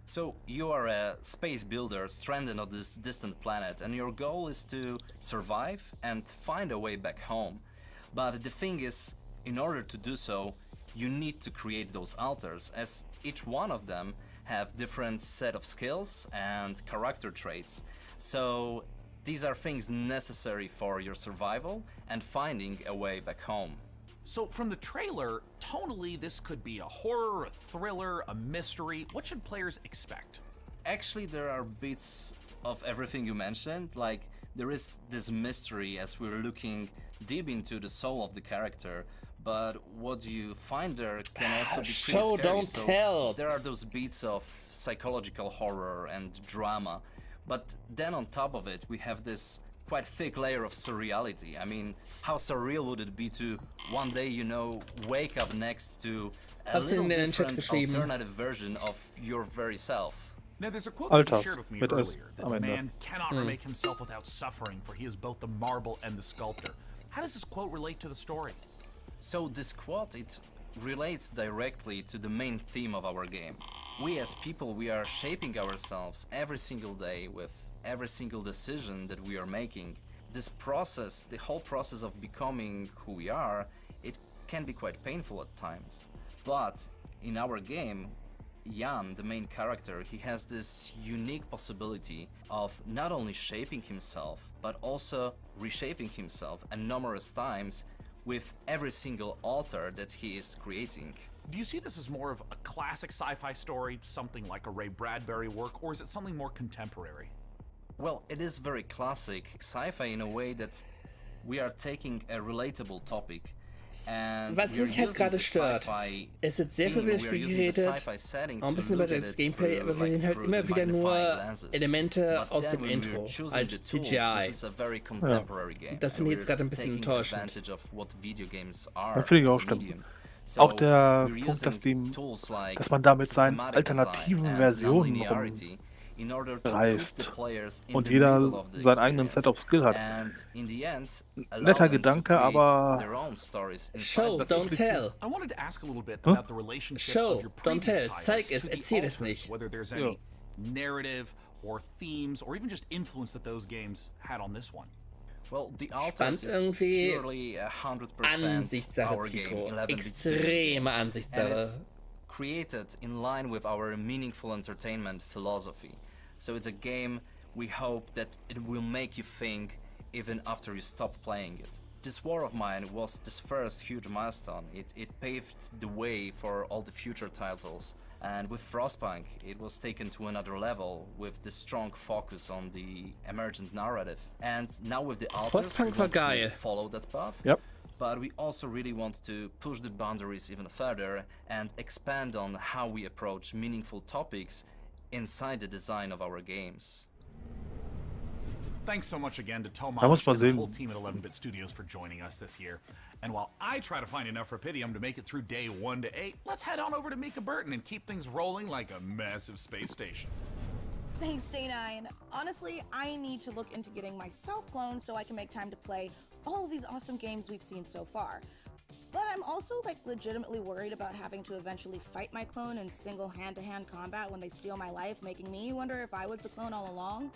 So you are a space builder stranded on this distant planet, and your goal is to survive and find a way back home. But the thing is, in order to do so, you need to create those alters, as each one of them have different set of skills and character traits. So these are things necessary for your survival and finding a way back home. So from the trailer, tonally this could be a horror, a thriller, a mystery. What should players expect? Actually, there are bits of everything you mentioned. Like, there is this mystery as we're looking deep into the soul of the character, but what you find there can also be pretty Show, scary. don't tell. There are those beats of psychological horror and drama, but then on top of it we have this quite thick layer of surreality. I mean, how surreal would it be to one day, you know, wake up next to a little different alternative version of your very self? Now, there's a quote that you shared with me earlier, that the man cannot remake himself without suffering, for he is both the marble and the sculptor. How does this quote relate to the story? So this quote, it relates directly to the main theme of our game. We as people, we are shaping ourselves every single day with every single decision that we are making. This process, the whole process of becoming who we are, it can be quite painful at times. But in our game, Jan, the main character, he has this unique possibility of not only shaping himself, but also reshaping himself and numerous times with every single alter that he is creating. Do you see this as more of a classic sci-fi story, something like a Ray Bradbury work, or is it something more contemporary? Well, it is very classic sci-fi in a way that we are taking a relatable topic. And was mich halt gerade stört, es wird sehr viel über das Spiel geredet, auch ein bisschen über das Gameplay, aber wir sehen halt immer wieder nur Elemente aus dem Intro, als CGI. Ja. Das finde ich jetzt gerade ein bisschen enttäuschend. Das finde ich auch schlimm. Auch der Punkt, dass man da mit seinen alternativen Versionen rumreist und jeder seinen eigenen Set of Skill hat. Netter Gedanke, aber Show, don't tell. I wanted to ask a little bit about the relationship of your previous titles zeig es, to the erzähl es alters, nicht. whether there's any narrative or themes or even just influence that those games had on this one. Well, the alters is irgendwie purely 100% Ansichtssache, our game, Zico. 11-bit Extreme and Ansichtssache. it's created in line with our meaningful entertainment philosophy. So it's a game we hope that it will make you think even after you stop playing it. This War of Mine was this first huge milestone. It paved the way for all the future titles. And with Frostpunk, it was taken to another level with the strong focus on the emergent narrative. And now with the alters, we want to follow that path. Yep. But we also really want to push the boundaries even further and expand on how we approach meaningful topics inside the design of our games. Thanks so much again to Tomasz and and the whole team at 11-Bit Studios for joining us this year. And while I try to find enough Rapidium to make it through day 1 to 8, let's head on over to Mika Burton and keep things rolling like a massive space station. Thanks, Day9. Honestly, I need to look into getting myself cloned so I can make time to play all of these awesome games we've seen so far. But I'm also legitimately worried about having to eventually fight my clone in single hand-to-hand combat when they steal my life, making me wonder if I was the clone all along.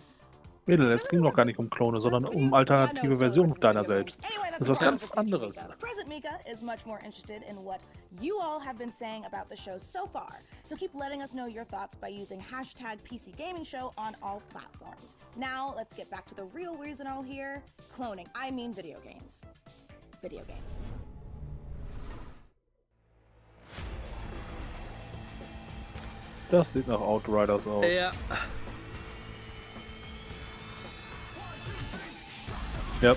Mädel, es ging noch gar nicht um Klone, sondern um alternative Versionen deiner selbst. Das ist was ganz anderes. Present Mika is much more interested in what you all have been saying about the show so far. So keep letting us know your thoughts by using #PCGamingShow on all platforms. Now, let's get back to the real reason all here. Cloning. I mean video games. Video games. Das sieht nach Outriders aus. Ja. Ja.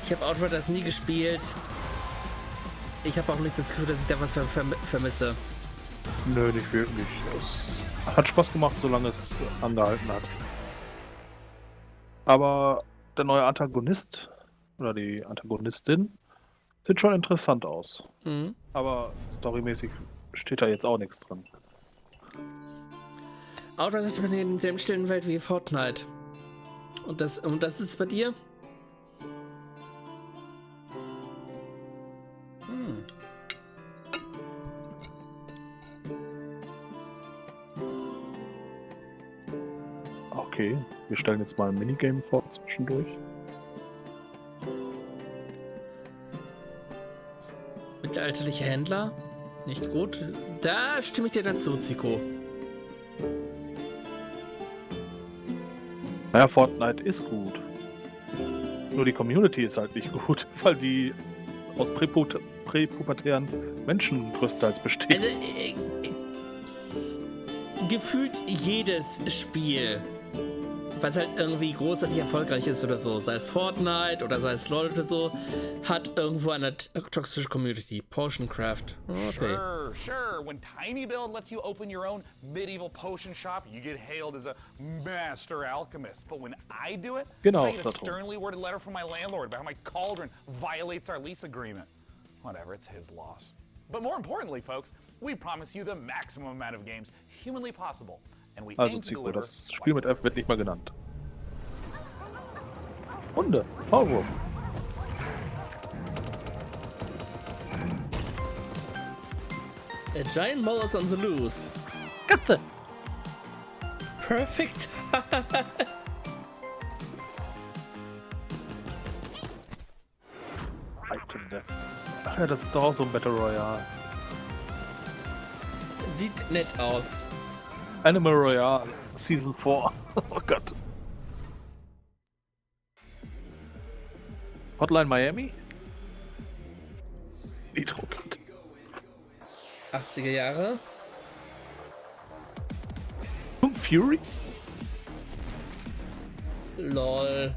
Ich habe Outriders nie gespielt. Ich habe auch nicht das Gefühl, dass ich da was vermisse. Nö, nicht wirklich. Es hat Spaß gemacht, solange es angehalten hat. Aber der neue Antagonist oder die Antagonistin sieht schon interessant aus. Mhm. Aber storymäßig steht da jetzt auch nichts drin. Outriders ist in derselben stillen Welt wie Fortnite. Und das ist bei dir? Okay, wir stellen jetzt mal ein Minigame vor zwischendurch. Mittelalterliche Händler? Nicht gut. Da stimme ich dir dann zu, Zico. Naja, Fortnite ist gut. Nur die Community ist halt nicht gut, weil die aus präpubertären Menschen größtenteils besteht. Also, gefühlt jedes Spiel, was halt irgendwie großartig erfolgreich ist oder so, sei es Fortnite oder sei es LoL oder so, hat irgendwo eine toxische Community. Potioncraft. Okay. Sure. When TinyBuild lets you open your own medieval potion shop, you get hailed as a master alchemist. But when I do it, genau, I get a sternly worded letter from my landlord about how my cauldron violates our lease agreement. Whatever, it's his loss. But more importantly, folks, we promise you the maximum amount of games humanly possible. And we Also aim to Zico, deliver. das Spiel mit F wird nicht mal genannt. Hunde, Maulwurf. A giant mole is on the loose. Katze. Perfect. Ach ja, das ist doch auch so ein Battle Royale. Sieht nett aus. Animal Royale Season 4. Oh Gott. Hotline Miami? Nitro-Kit. 80er Jahre. Fury? LOL.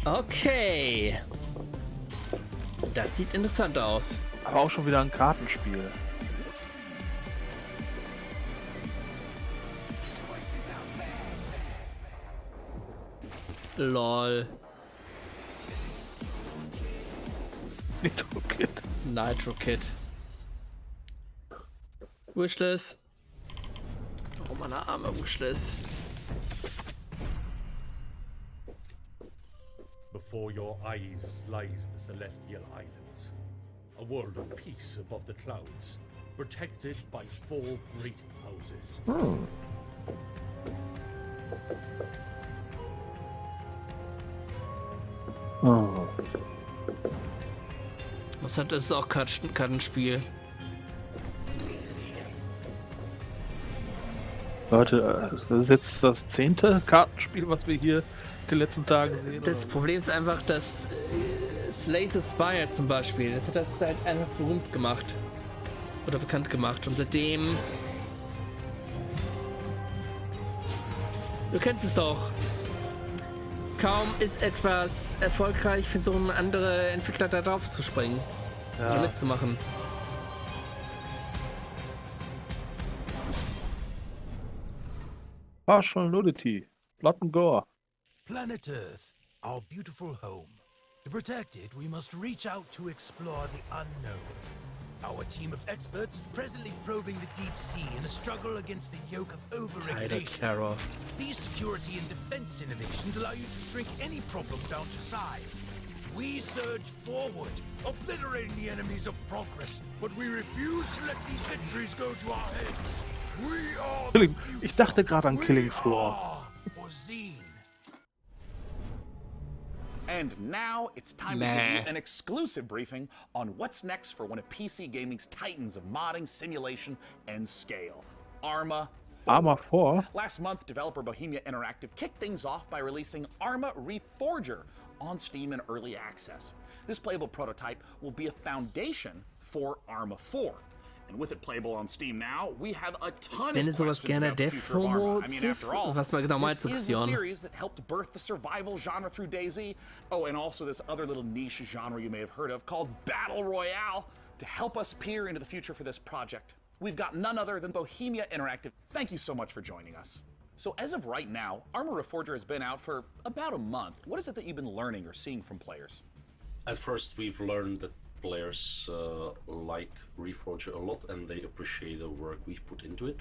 Okay. Das sieht interessant aus. Aber auch schon wieder ein Kartenspiel. LOL. Nitro-Kit. Nitro-Kit. Wishlist. Oh, meine arme Wishlist. Before your eyes lies the Celestial Islands, a world of peace above the clouds, protected by 4 great houses. Oh. Was hat das auch Kartenspiel? Leute, das ist jetzt das 10. Kartenspiel, was wir hier die letzten Tage sehen. Das Problem ist einfach, dass Slay the Spire zum Beispiel, das hat das halt einfach berühmt gemacht. Oder bekannt gemacht. Und seitdem Du kennst es doch. Kaum ist etwas erfolgreich, versuchen andere Entwickler da drauf zu springen. Ja. Mitzumachen. Partial nudity. Blood and gore. Planet Earth, our beautiful home. To protect it, we must reach out to explore the unknown. Our team of experts is presently probing the deep sea in a struggle against the yoke of overregulation. Terror. These security and defense innovations allow you to shrink any problem down to size. We surge forward, obliterating the enemies of progress, but we refuse to let these victories go to our heads. We are Ich dachte gerade an Killing Floor. And now it's time to give you an exclusive briefing on what's next for one of PC gaming's titans of modding, simulation, and scale, Arma 4. Arma 4? Last month, developer Bohemia Interactive kicked things off by releasing Arma Reforger on Steam in early access. This playable prototype will be a foundation for Arma 4. And with it playable on Steam now, we have a ton of questions about the future of Arma. I mean, after all, this is the series that helped birth the survival genre through DayZ. Oh, and also this other little niche genre you may have heard of called Battle Royale. To help us peer into the future for this project, we've got none other than Bohemia Interactive. Thank you so much for joining us. So as of right now, Arma Reforger has been out for about a month. What is it that you've been learning or seeing from players? At first, we've learned that players like Reforger a lot and they appreciate the work we've put into it.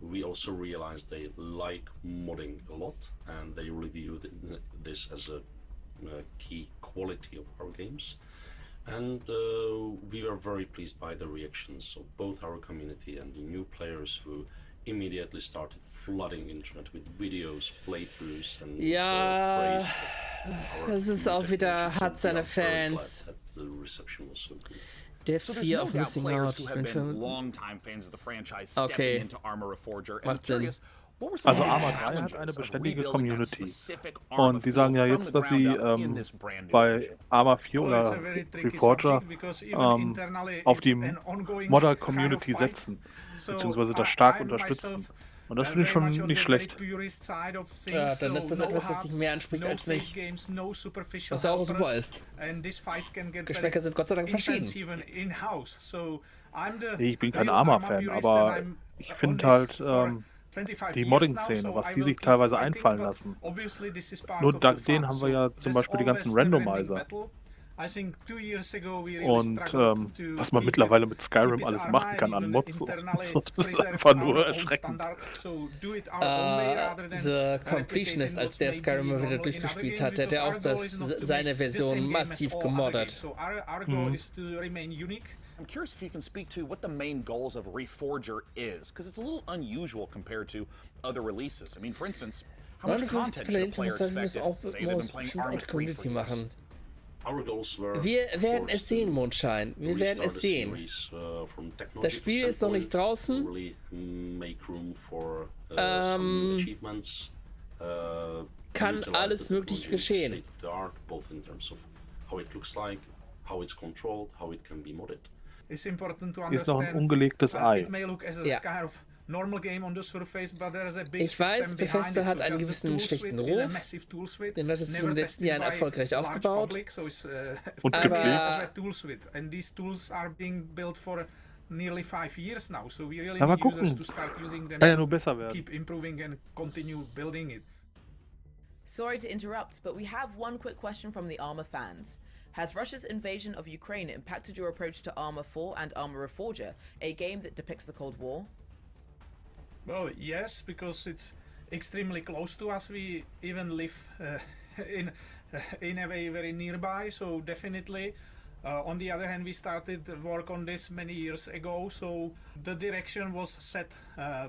We also realized they like modding a lot and they review this as a key quality of our games. And we were very pleased by the reactions of both our community and the new players who immediately started flooding internet with videos, playthroughs and praise. Das ist auch wieder, hat seine Fans. Der Fear of Missing Out. Okay. Macht Sinn. Also Arma 3 hat eine beständige Community. Und die sagen ja jetzt, dass sie bei Arma 4 oder Reforger auf die Modder-Community setzen, beziehungsweise das stark unterstützen. Und das finde ich schon nicht schlecht. Ja, dann ist das etwas, was dich mehr anspricht als mich. Was ja auch super ist. Geschmäcker sind Gott sei Dank verschieden. Ich bin kein Arma-Fan, aber ich finde halt die Modding-Szene, was die sich teilweise einfallen lassen. Nur dank denen haben wir ja zum Beispiel die ganzen Randomizer. Und was man mittlerweile mit Skyrim alles machen kann an Mods, so, das ist einfach nur erschreckend. The Completionist, als der Skyrim mal wieder durchgespielt hat, der hat auch seine Version massiv gemoddert. I'm curious if you can speak to what the main goals of Reforger is, because it's a little unusual compared to other releases. I mean, for instance, how much content should a player expect if, say, they've been playing Arma 3 for years? Wir werden es sehen, Mondschein. Wir werden es sehen. Das Spiel ist noch nicht draußen. Kann alles Mögliche geschehen. Ist noch ein ungelegtes Ei. Ja. Ich weiß, Bethesda hat einen gewissen schlechten Ruf, den hat es sich in den letzten Jahren erfolgreich aufgebaut, und aber mal gucken, kann ja nur besser werden. Sorry to interrupt, but we have one quick question from the Arma fans. Has Russia's invasion of Ukraine impacted your approach to Arma 4 and Arma Reforger, a game that depicts the Cold War? Well, yes, because it's extremely close to us. We even live in a way very nearby, so definitely. On the other hand, we started work on this many years ago, so the direction was set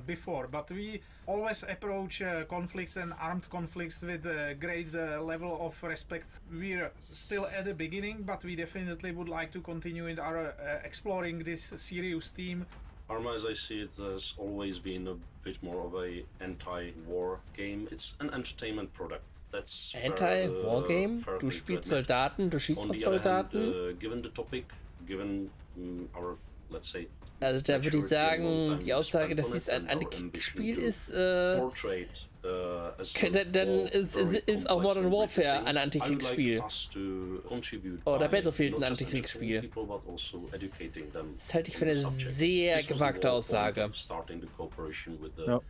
before. But we always approach conflicts and armed conflicts with a great level of respect. We're still at the beginning, but we definitely would like to continue in our exploring this serious theme. Arma, as I see it, has always been a bit more of a anti-war game. It's an entertainment product. That's Anti-War Game? Du spielst Soldaten, du schießt auf Soldaten? Given the topic, given our, let's say, also da würde ich sagen, die Aussage, dass dies ein Anti-Kriegsspiel ist, Dann ist auch Modern Warfare ein Antikriegsspiel. Oder Battlefield ein Antikriegsspiel. Das halte ich für eine sehr gewagte Aussage. Ja.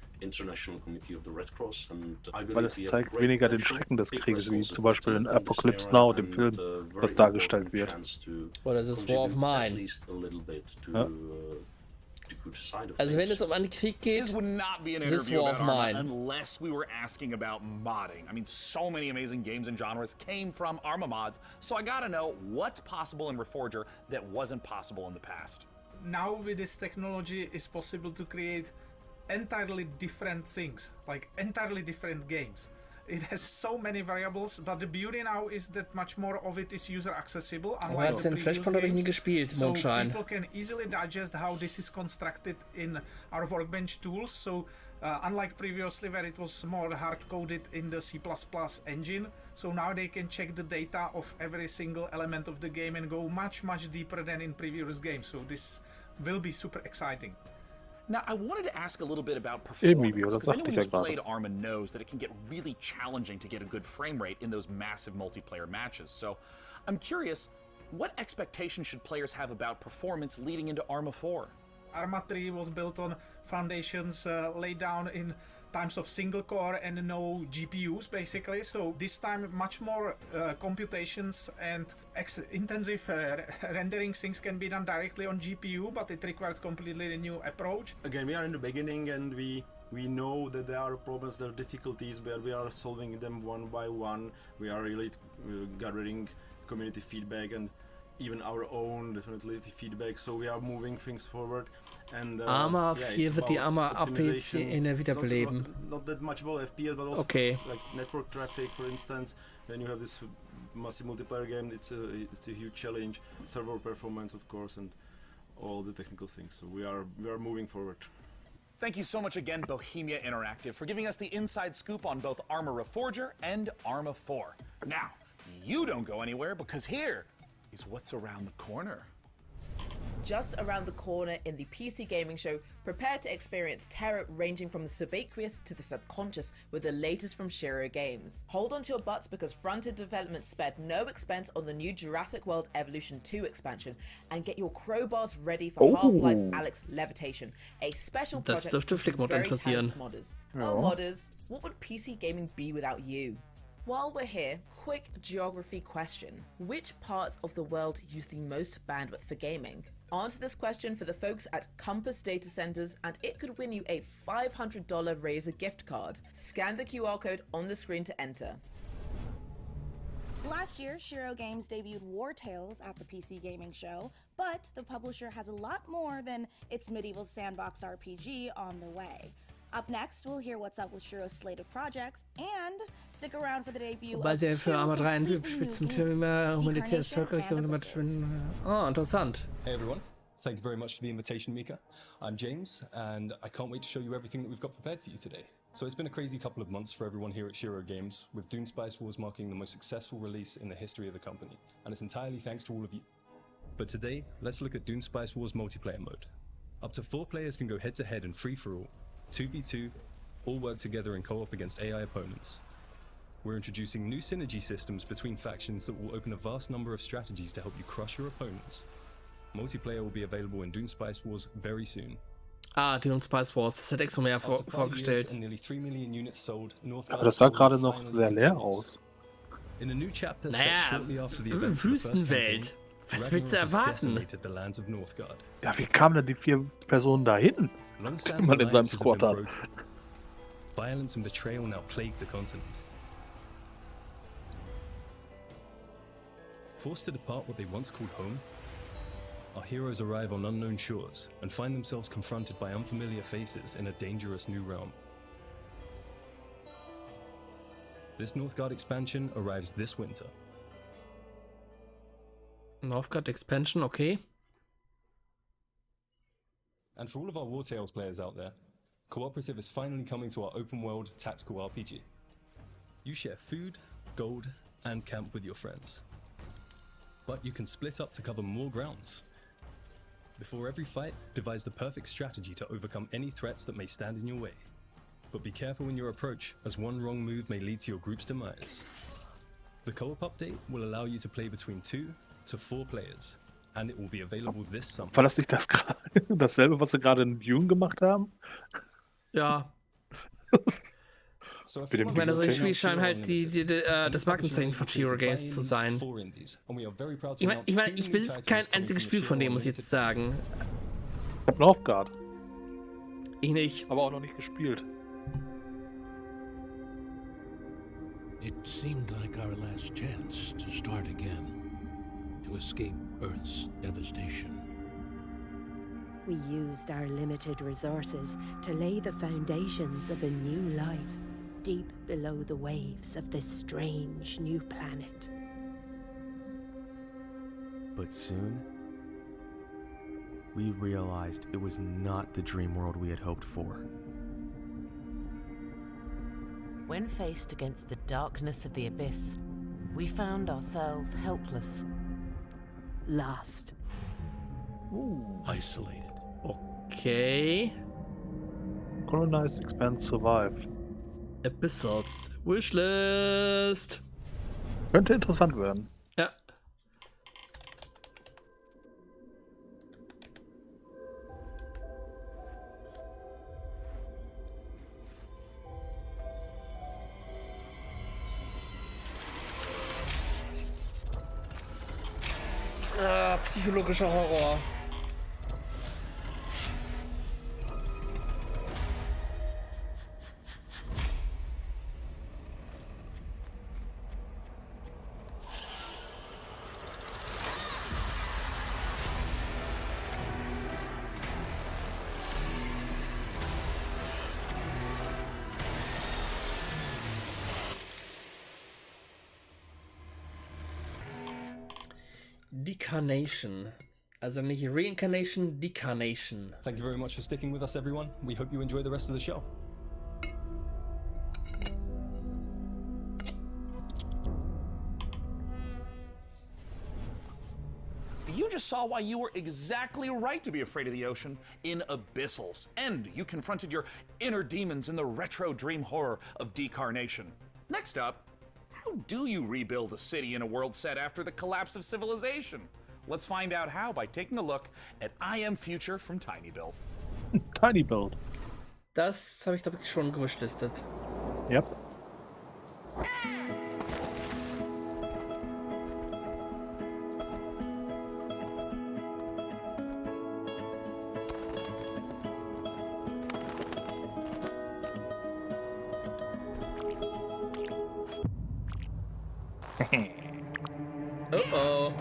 Weil es zeigt weniger den Schrecken des Krieges, wie zum Beispiel in Apocalypse Now, dem Film, was dargestellt wird. Oder es ist War of Mine. Ja. Also wenn es um einen Krieg geht, This would not be an this is interview War about of Arma Mine. unless we were asking about modding. I mean, so many amazing games and genres came from Arma mods, so I gotta know what's possible in Reforger that wasn't possible in the past. Now with this technology, it's possible to create entirely different things, like entirely different games. It has so many variables, but the beauty now is that much more of it is user accessible. Aber hat den Flashpoint habe ich nie gespielt, So Mondschein. people can easily digest how this is constructed in our workbench tools. So unlike previously where it was more hard-coded in the C++ engine, so now they can check the data of every single element of the game and go much deeper than in previous games. So this will be super exciting. Now, I wanted to ask a little bit about performance, because das anyone sagte ich who's ja gerade. played Arma knows that it can get really challenging to get a good frame rate in those massive multiplayer matches. So I'm curious, what expectations should players have about performance leading into Arma 4? Arma 3 was built on foundations laid down in times of single core and no GPUs basically, so this time much more computations and intensive rendering things can be done directly on GPU, but it required completely a new approach. Again, we are in the beginning and we know that there are problems, there are difficulties, but we are solving them one by one. We are really gathering community feedback and even our own definitely feedback, so we are moving things forward. And Arma 4 wird die Arma APC wiederbeleben. Not that much about FPS, but also like network traffic, for instance. When you have this massive multiplayer game, it's a huge challenge. Server performance, of course, and all the technical things. So we are moving forward. Thank you so much again, Bohemia Interactive, for giving us the inside scoop on both Arma Reforger and Arma 4. Now, you don't go anywhere, because here is what's around the corner. Just around the corner in the PC gaming show, prepare to experience terror ranging from the subaqueous to the subconscious with the latest from Shiro Games. Hold on to your butts because front-end development spared no expense on the new Jurassic World Evolution 2 expansion, and get your crowbars ready for Half-Life Alyx Levitation, a special project dürfte Flickmod very interessieren. talented modders. Oh modders, what would PC gaming be without you? While we're here, quick geography question. Which parts of the world use the most bandwidth for gaming? Answer this question for the folks at Compass Data Centers and it could win you a $500 Razer gift card. Scan the QR code on the screen to enter. Last year, Shiro Games debuted War Tales at the PC Gaming Show, but the publisher has a lot more than its medieval sandbox RPG on the way. Up next, we'll hear what's up with Shiro's slate of projects and stick around for the debut Wobei sie für Arma 3 einen spitzen Thema humanitäres Völkerrecht und interessant. Hey everyone, thank you very much for the invitation, Mika. I'm James, and I can't wait to show you everything that we've got prepared for you today. So it's been a crazy couple of months for everyone here at Shiro Games, with Dune Spice Wars marking the most successful release in the history of the company, and it's entirely thanks to all of you. But today, let's look at Dune Spice Wars multiplayer mode. Up to 4 players can go head-to-head and free-for-all, 2v2, all work together in co-op against AI opponents. We're introducing new synergy systems between factions that will open a vast number of strategies to help you crush your opponents. Multiplayer will be available in Dune Spice Wars very soon. Dune Spice Wars, das hat Exo mehr vorgestellt. Aber das sah gerade noch sehr leer aus. Naja, Wüstenwelt. Was willst du erwarten? Ja, wie kamen denn die 4 Personen da hin? Die man in seinem Squad hat. Violence and betrayal now plague the continent. Forced to depart what they once called home, our heroes arrive on unknown shores and find themselves confronted by unfamiliar faces in a dangerous new realm. This Northgard expansion arrives this winter. Northgard expansion, okay. And for all of our War Tales players out there, Cooperative is finally coming to our open world tactical RPG. You share food, gold, and camp with your friends. But you can split up to cover more grounds. Before every fight, devise the perfect strategy to overcome any threats that may stand in your way. but be careful in your approach, as one wrong move may lead to your group's demise. The co-op update will allow you to play between 2 to 4 players, and it will be available this summer. War das nicht dasselbe, was sie gerade in Dune gemacht haben? Ja. Ich meine, solche Spiele scheinen halt das Markenzeichen von Shiro Games zu sein. Ich meine, ich besitze kein einziges Spiel von dem, muss ich jetzt sagen. Ich hab Northgard. Ich nicht. Aber auch noch nicht gespielt. It seemed like our last chance to start again, to escape Earth's devastation. We used our limited resources to lay the foundations of a new life, deep below the waves of this strange new planet. But soon, we realized it was not the dream world we had hoped for. When faced against the darkness of the abyss, we found ourselves helpless. Lost. Isolated. Okay. Colonize, expand, survive. Episodes. Wishlist. Könnte interessant werden. Ja. Psychologischer Horror. Decarnation. Also nicht Reincarnation, Decarnation. Thank you very much for sticking with us, everyone. We hope you enjoy the rest of the show. You just saw why you were exactly right to be afraid of the ocean in Abyssals. And you confronted your inner demons in the retro dream horror of Decarnation. Next up, how do you rebuild a city in a world set after the collapse of civilization? Let's find out how by taking a look at I Am Future from Tiny Build. Tiny Build. Das habe ich, glaube ich, schon gewishlistet. Yep. Oh.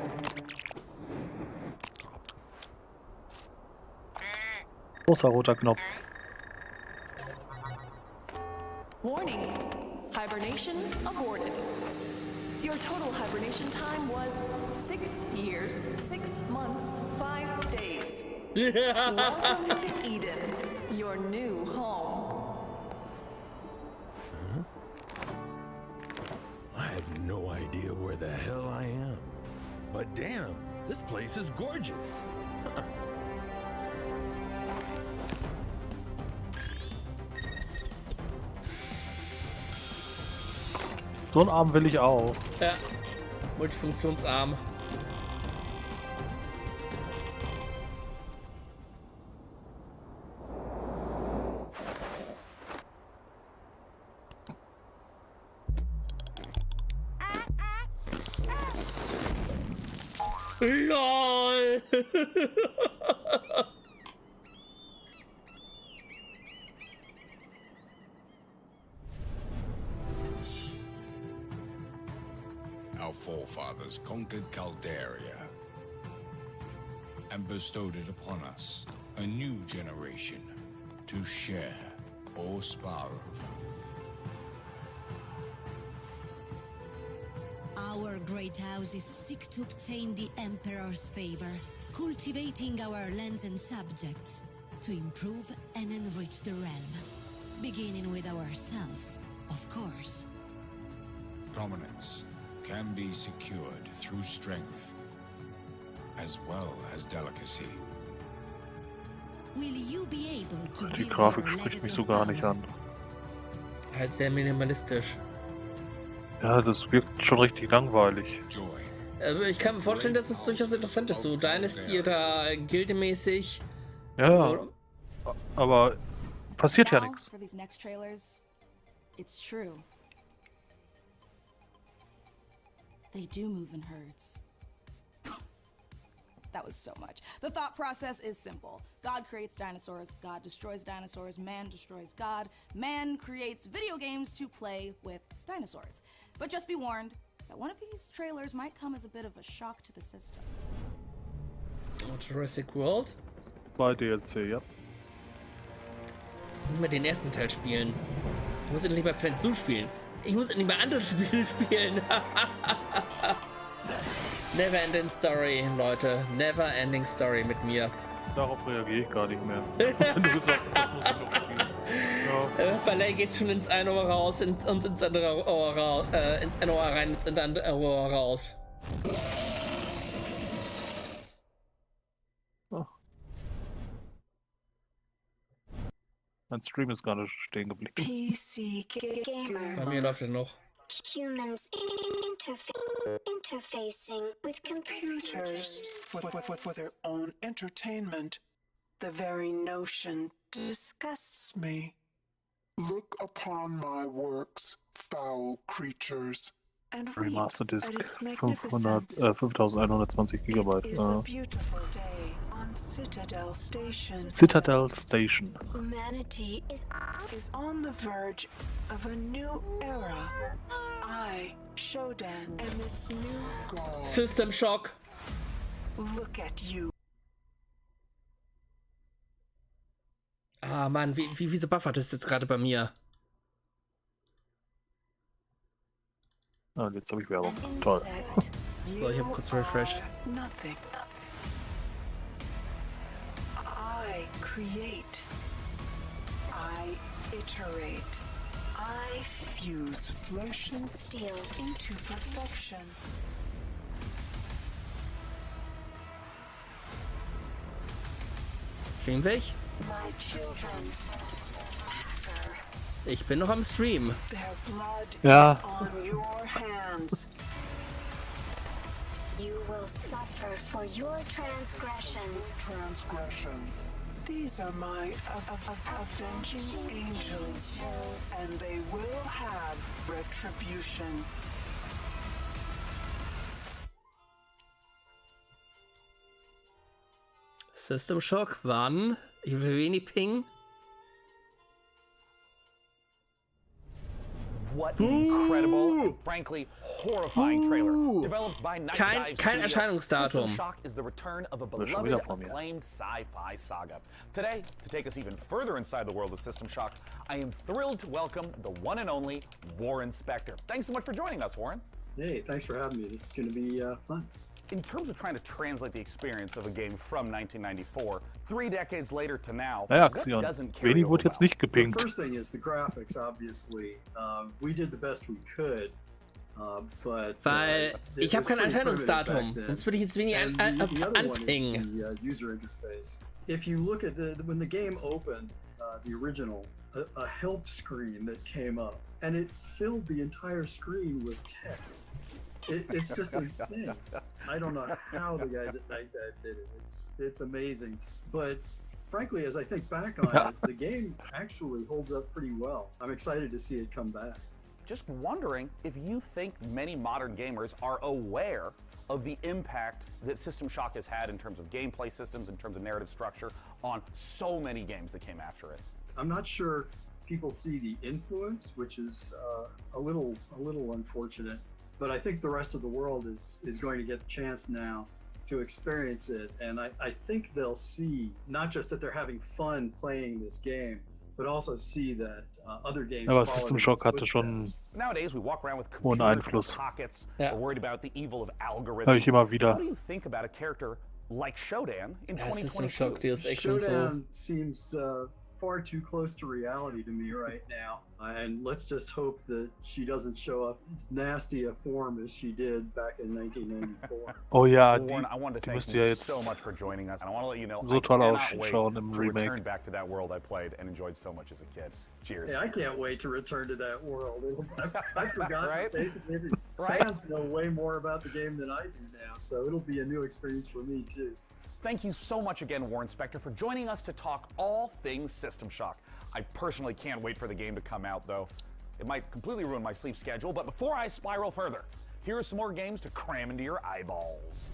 Großer roter Knopf. Warning. Hibernation aborted. Your total hibernation time was 6 years, 6 months, 5 days. Welcome to Eden, your new home. I have no idea where the hell I am. But damn, this place is gorgeous. So einen Arm will ich auch. Ja. Multifunktionsarm. LOL. Our forefathers conquered Calderia and bestowed it upon us, a new generation, to share or spar over. Our great houses seek to obtain the Emperor's favor, cultivating our lands and subjects to improve and enrich the realm, beginning with ourselves, of course. Prominence can be secured through strength as well as delicacy. Will you be able to Die build Grafik your spricht legacy mich so of gar nicht power? an. Halt sehr minimalistisch. Ja, das wirkt schon richtig langweilig. Also ich kann mir vorstellen, dass es durchaus interessant ist. So Dynasty oder Gildemäßig. Ja, aber passiert ja nichts. For these next trailers, it's true. They do move in herds. That was so much. The thought process is simple. God creates dinosaurs, God destroys dinosaurs, man destroys God, man creates video games to play with dinosaurs. But just be warned that one of these trailers might come as a bit of a shock to the system. Jurassic World? Bei DLC, ja. Ich muss nicht mehr den ersten Teil spielen. Ich muss endlich bei Planet Zoo spielen. Ich muss endlich bei anderen Spielen spielen. Never ending story, Leute. Never ending story mit mir. Darauf reagiere ich gar nicht mehr. Wenn du sagst, das muss ich noch spielen. Ja. Bei Lay geht's schon ins eine Ohr raus, ins andere Ohr raus, ins eine Ohr rein, ins andere Ohr raus. Oh. Mein Stream ist gerade stehen geblieben. PC Gamer. Bei mir läuft er noch. Humans interfacing with computers for their own entertainment. The very notion disgusts me. Look upon my works, foul creatures. Remaster Disc 5120 GB. It's a beautiful day on Citadel Station. Citadel Station. Humanity is on the verge of a new era. I, Shodan, and its new goal. System Shock. Look at you. Ah Mann, wieso buffert das jetzt gerade bei mir? Ah, jetzt habe ich Werbung. Toll. So, ich habe kurz refreshed. Nothing. I create. I iterate. I fuse flesh and steel into perfection. Stream weg? My children. Ich bin noch am Stream. Their blood Ja. is on your hands. You will suffer for your transgressions. These are my avenging angels, and they will have retribution. System Shock, wann? Ich will wenig Ping. What an incredible, frankly horrifying trailer. Developed by Night Dive Kein Studio, Erscheinungsdatum. System Shock is the return of a schon beloved, wieder vor mir. acclaimed sci-fi saga. Today, to take us even further inside the world of System Shock, I am thrilled to welcome the one and only Warren Spector. Thanks so much for joining us, Warren. Hey, thanks for having me. This is going to be fun. In terms of trying to translate the experience of a game from 1994, 3 decades later to now, Naja, what Xion. doesn't carry Veni over wurde jetzt nicht The gepinkt. first thing is the graphics, obviously. We did the best we could, but Weil it ich habe was kein pretty primitive Erscheinungsdatum, back then. sonst würde ich jetzt wenig And the other one is anpingen. the user interface. If you look at when the game opened, the original, a help screen that came up, and it filled the entire screen with text. It's just a thing. I don't know how the guys at Night Dive did it. It's amazing. But frankly, as I think back on it, the game actually holds up pretty well. I'm excited to see it come back. Just wondering if you think many modern gamers are aware of the impact that System Shock has had in terms of gameplay systems, in terms of narrative structure, on so many games that came after it. I'm not sure people see the influence, which is a little unfortunate. But I think the rest of the world is going to get the chance now to experience it, and I think they'll see not just that they're having fun playing this game, but also see that other games. Aber System Shock hatte schon Nowadays, we walk around with hohen computers in our Einfluss. pockets. Ja. We're worried about the evil of Hör algorithms. ich immer wieder. What do you think about a character like Shodan in Ja, System 2022? Shock, Deus Ex und so. Showdown seems far too close to reality to me right now. And let's just hope that she doesn't show up as nasty a form as she did back in 1994. Oh ja, Warren, I wanted to die thank müsste ja you jetzt so much for joining us, and I want to let you know so I toll cannot wait ausschauen im to return Remake. back to that world I played and enjoyed so much as a kid. Cheers. Yeah, I can't wait to return to that world. I forgot Right? basically the Right? fans know way more about the game than I do now, so it'll be a new experience for me too. Thank you so much again, Warren Spector, for joining us to talk all things System Shock. I personally can't wait for the game to come out, though. It might completely ruin my sleep schedule, but before I spiral further, here are some more games to cram into your eyeballs.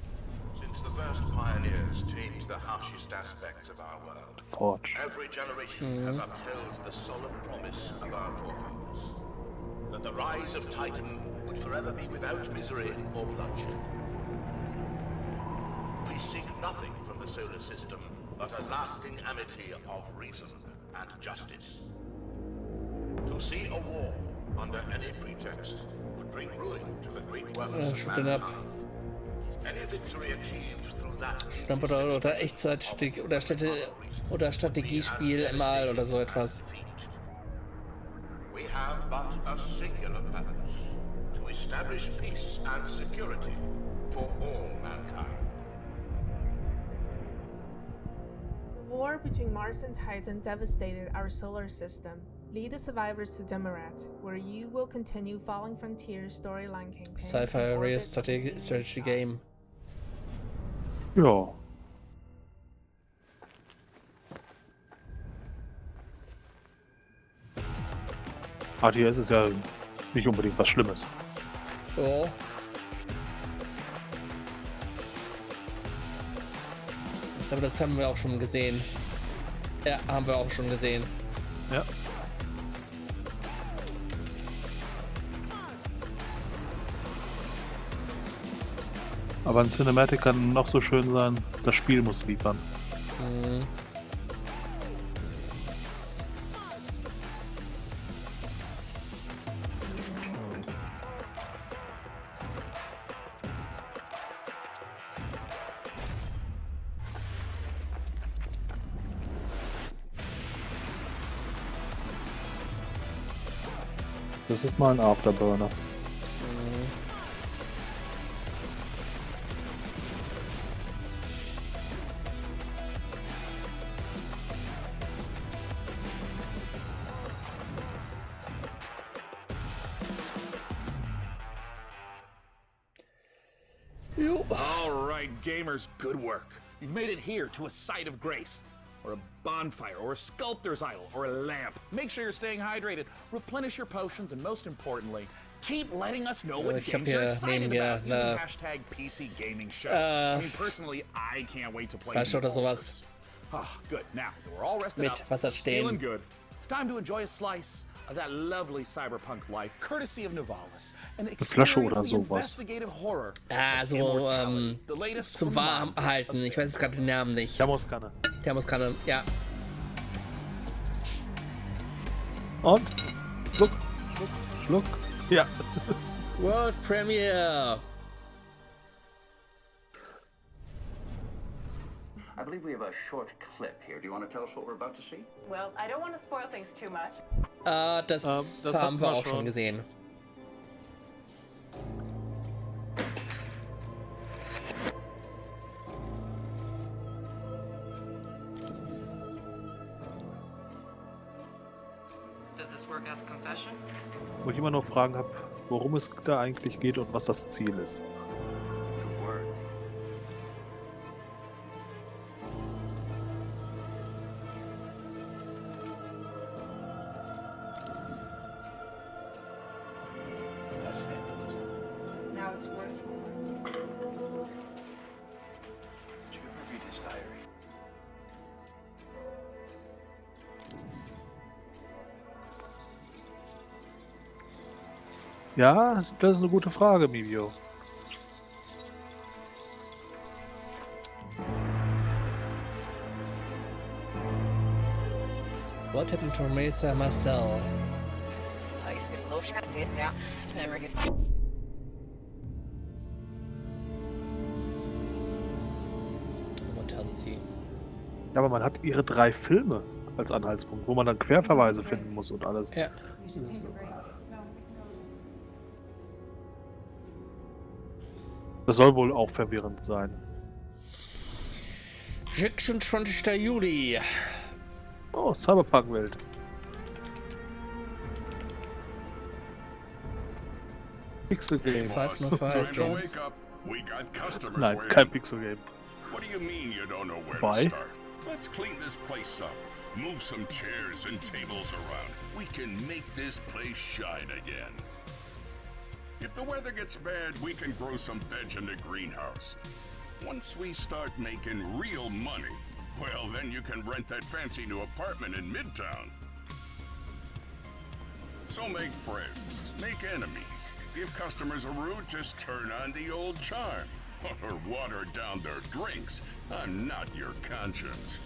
Since the first pioneers changed the harshest aspects of our world, Forge. every generation has upheld the solemn promise of our forefathers, that the rise of Titan would forever be without misery or bloodshed. We seek nothing from the solar system but a lasting amity of reason and justice. To see a war under any pretext would bring ruin to the great work of mankind. Any victory achieved through that Oder Echtzeitstrategie oder Strategiespiel im All oder so etwas. we have but a singular purpose: to establish peace and security for all mankind. The war between Mars and Titan devastated our solar system. Lead the survivors to Demarat, where you will continue Falling Frontiers storyline campaign. Sci-fi real strategy game. Ja. RTS ist ja nicht unbedingt was Schlimmes. Ja. Aber das haben wir auch schon gesehen. Ja, haben wir auch schon gesehen. Ja. Aber ein Cinematic kann noch so schön sein, das Spiel muss liefern. Mhm. Das ist mal ein Afterburner. All right, gamers, good work. You've made it here to a site of grace, or a bonfire, or a sculptor's idol, or a lamp. Make sure you're staying hydrated, replenish your potions, and most importantly, keep letting us know what games you're excited about using hashtag PC Gaming Show. I mean, personally, I can't wait to play Weißt du oder sowas? Oh, good. Now that we're all rested Mit up, Wasser feeling stehen. good, it's time to enjoy a slice of that lovely cyberpunk life, courtesy of Novalis, and Flasche experience oder the sowas. investigative horror Ah, so the latest zum from the Warm mind halten. of Ich weiß jetzt gerade den Namen nicht. Thermoskanne. Thermoskanne, ja. Und? Schluck, Schluck, Schluck. Ja. World Premiere. I believe we have a short clip here. Do you want to tell us what we're about to see? Well, I don't want to spoil things too much. Das haben wir auch schon gesehen. Does this work as confession? Wo ich immer nur Fragen habe, worum es da eigentlich geht und was das Ziel ist. Now it's worth more. Did you ever read his diary? Ja, das ist eine gute Frage, Mivio. What happened to Marisa Marcel? What haben sie? Ja, aber man hat ihre 3 Filme als Anhaltspunkt, wo man dann Querverweise finden muss und alles. Ja. Das soll wohl auch verwirrend sein. 26. Juli. Oh, Cyberpunk-Welt. Pixel Game. 505 Games. Nein, kein Pixel Game. What do you mean you don't know where Why? to start? Let's clean this place up. Move some chairs and tables around. We can make this place shine again. If the weather gets bad, we can grow some veg in the greenhouse. Once we start making real money, well, then you can rent that fancy new apartment in Midtown. So make friends, make enemies. If customers are rude, just turn on the old charm. Or water down their drinks. I'm not your conscience.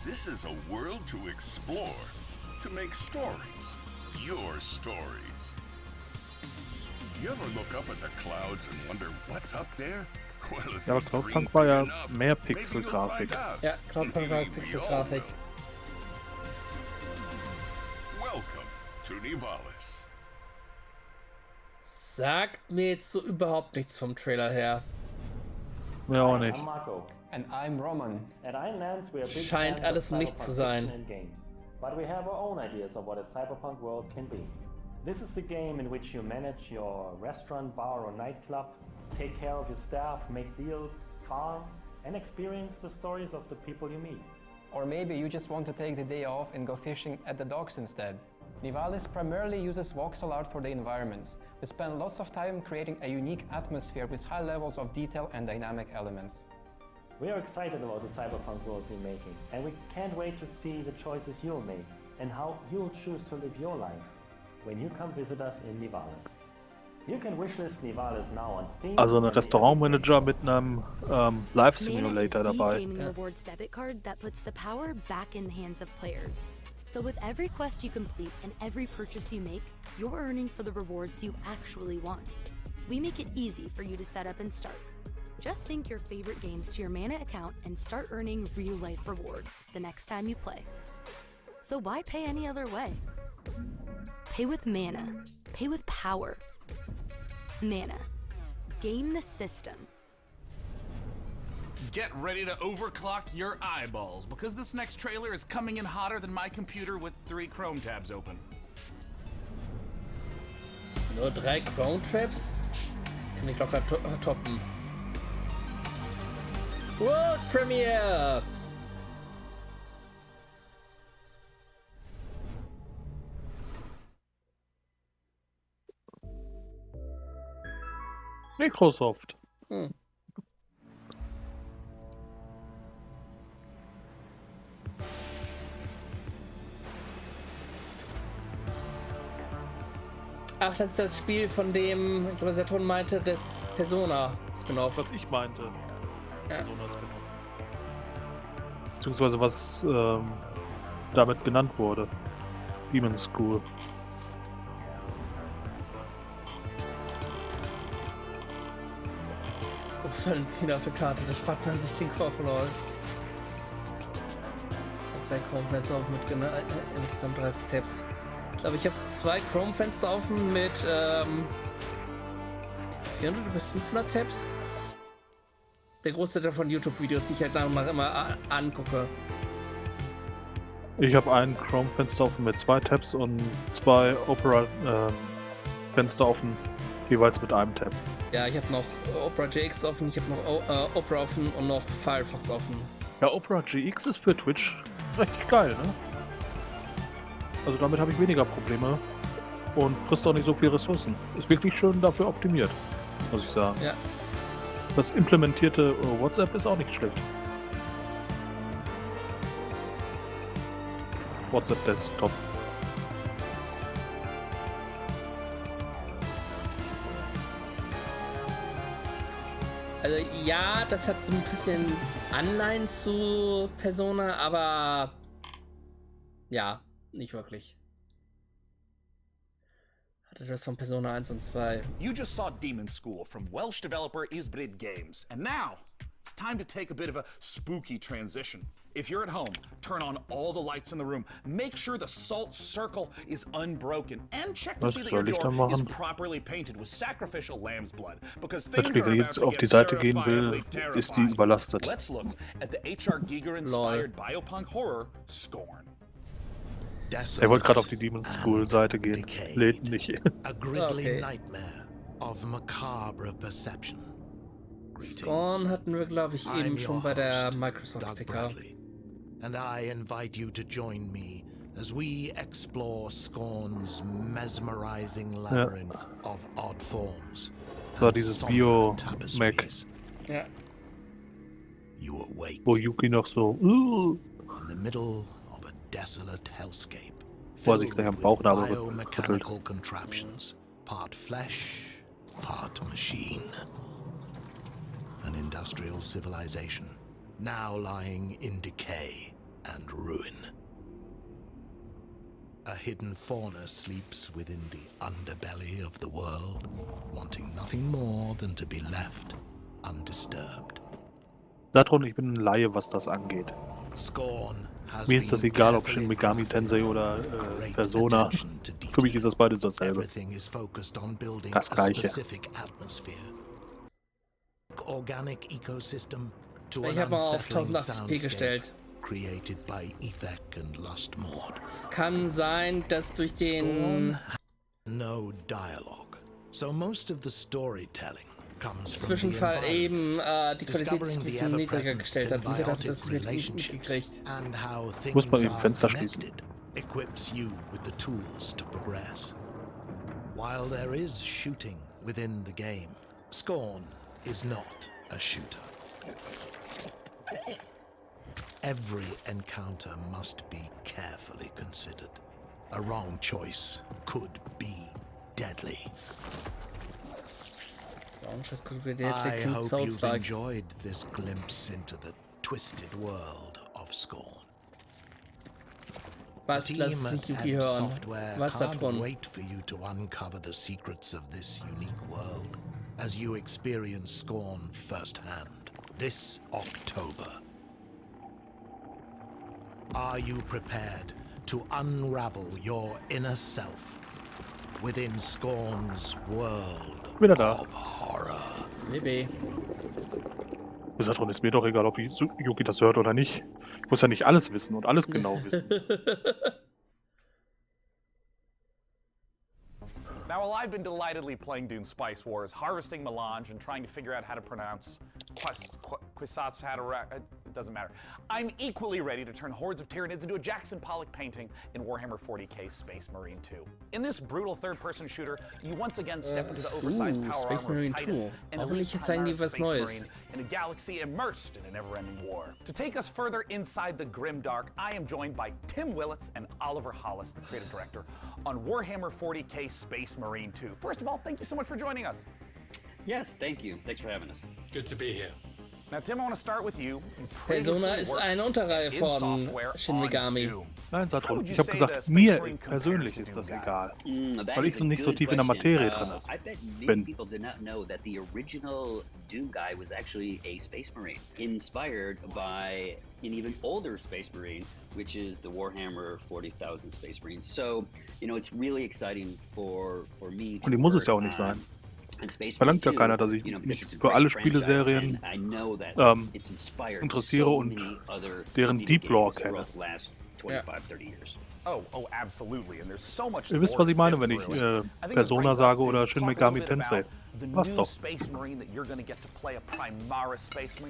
This is a world to explore, to make stories. Your stories. You ever look up at the clouds and wonder what's up there? Well, if Ja, aber you Cloudpunk dream war ja big enough, mehr maybe you'll Pixel-Grafik. find out. Ja, Cloudpunk war Pixel-Grafik. Welcome to Nivalis. Sagt mir jetzt so überhaupt nichts vom Trailer her. Ja, auch nicht. I'm Marco. And I'm Roman. At Ironlands we are big Scheint fans alles of nichts zu cyberpunk sein. fiction and games. But we have our own ideas of what a cyberpunk world can be. This is a game in which you manage your restaurant, bar or nightclub, take care of your staff, make deals, farm, and experience the stories of the people you meet. Or maybe you just want to take the day off and go fishing at the docks instead. Nivalis primarily uses voxel art for the environments. We spend lots of time creating a unique atmosphere with high levels of detail and dynamic elements. We are excited about the cyberpunk world we're making, and we can't wait to see the choices you'll make and how you'll choose to live your life when you come visit us in Nivalis. You can wishlist Nivalis now on Steam. Also ein Restaurantmanager mit einem Live Simulator Mana is the dabei. gaming rewards debit card that puts the power back in the hands of players. So with every quest you complete and every purchase you make, you're earning for the rewards you actually want. We make it easy for you to set up and start. Just sync your favorite games to your Mana account and start earning real-life rewards the next time you play. So why pay any other way? Pay with Mana. Pay with power. Mana. Game the system. Get ready to overclock your eyeballs, because this next trailer is coming in hotter than my computer with 3 Chrome tabs open. Nur 3 Chrome Traps? Kann ich locker toppen. World Premiere! Microsoft. Ach, das ist das Spiel, von dem, ich glaube, Saturn meinte, das Persona-Spin-Off. Was ich meinte. Ja. Persona-Spin-Off. Beziehungsweise was damit genannt wurde. Demon's School. Ups, ein Pin auf der Karte, da spart man sich den Kopf, lol. 3 Chrome-Fenster auf mit insgesamt 30 Tabs. Ich glaube, ich habe 2 Chrome-Fenster offen mit 400 bis 500 Tabs. Der Großteil davon YouTube-Videos, die ich halt nach und nach immer angucke. Ich habe ein Chrome-Fenster offen mit 2 Tabs und 2 Opera-Fenster offen, jeweils mit einem Tab. Ja, ich habe noch Opera GX offen, ich habe noch Opera offen und noch Firefox offen. Ja, Opera GX ist für Twitch recht geil, ne? Also damit habe ich weniger Probleme und frisst auch nicht so viel Ressourcen. Ist wirklich schön dafür optimiert, muss ich sagen. Ja. Das implementierte WhatsApp ist auch nicht schlecht. WhatsApp Desktop. Also ja, das hat so ein bisschen Anleihen zu Persona, aber ja, nicht wirklich. Hatte das von Persona 1 und 2. You just saw Demon's School from Welsh developer Isbrid Games, and now It's time to take a bit of a spooky transition. If you're at home, turn on all the lights in the room. Make sure the salt circle is unbroken, and check to see that your door is properly painted with sacrificial lamb's blood, because things are about to get terrifyingly terrifying. Let's look at the H.R. Giger-inspired biopunk horror Scorn. Wollte gerade auf die Demon's School-Seite gehen. Lädt nicht. A grisly nightmare of macabre perception. Scorn hatten wir, glaube ich, eben schon bei der Microsoft PK. And I invite you to join me as we explore Scorn's mesmerizing labyrinth of odd forms. So, dieses Bio-Mac. Ja. You awake wo Yuki noch so in the middle of a desolate hellscape. Vor sich gleich am Bauchnabel Biomechanical contraptions, part flesh, part machine. An industrial civilization now lying in decay and ruin. A hidden fauna sleeps within the underbelly of the world, wanting nothing more than to be left undisturbed. Satron, ich bin ein Laie, was das angeht. Mir ist das egal, ob Shin Megami Tensei oder Persona. Für mich ist das beides dasselbe. Das Gleiche. Ich habe mal auf 1080p gestellt. Es kann sein, dass durch den Zwischenfall eben die Qualität ein bisschen niedriger gestellt hat. Und ich dachte, das wird mitgekriegt. Ich muss mal eben Fenster schließen. While there is shooting within the game, Scorn is not a shooter. Every encounter must be carefully considered. A wrong choice could be deadly. I hope you've enjoyed this glimpse into the twisted world of Scorn. Was, lass es nicht Yuki hören. Was da drin? Wait for you to uncover the secrets of this unique world as you experience Scorn firsthand this October. Are you prepared to unravel your inner self within Scorn's world of horror? Maybe. Satron, ist mir doch egal, ob Yuki das hört oder nicht. Ich muss ja nicht alles wissen und alles genau wissen. Now, while I've been delightedly playing Dune Spice Wars, harvesting melange, and trying to figure out how to pronounce Kwisatz Haderach, it doesn't matter. I'm equally ready to turn hordes of Tyranids into a Jackson Pollock painting in Warhammer 40k Space Marine 2. In this brutal third-person shooter, you once again step into the oversized power Space armor Marine of Titus 2. and a Hoffentlich zeigen die was Space Neues. Marine in a galaxy immersed in a never-ending war. To take us further inside the grimdark, I am joined by Tim Willits and Oliver Hollis, the creative director, on Warhammer 40k Space Marine 2. First of all, thank you so much for joining us. Yes, thank you. Thanks for having us. Good to be here. Now, Tim, I want to start with you. Persona ist eine Unterreihe von Shin Megami. Nein, Satron, ich habe gesagt, mir persönlich ist das egal. Weil ich so nicht so tief in der Materie drin I bet many people did not know that the original Doom guy was actually a Space Marine, inspired by an even older Space Marine, which is the Warhammer 40,000 Space Marines. So, you know, it's really exciting for me. Und die muss es ja auch nicht sein. Verlangt ja keiner, dass ich mich für alle Spieleserien interessiere und deren Deep Lore kenne. Ja. Ihr wisst, was ich meine, wenn ich Persona sage oder Shin Megami Tensei. Was doch.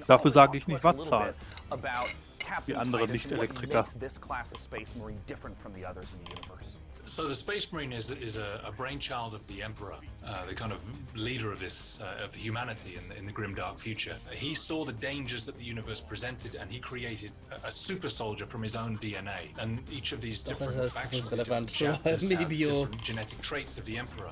Dafür sage ich nicht Wattzahl. Die anderen Nicht-Elektriker. So the Space Marine is a brainchild of the Emperor, the kind of leader of this of humanity in the grim dark future. He saw the dangers that the universe presented, and he created a super soldier from his own DNA. And each of these different factions, different chapters have different genetic traits of the Emperor.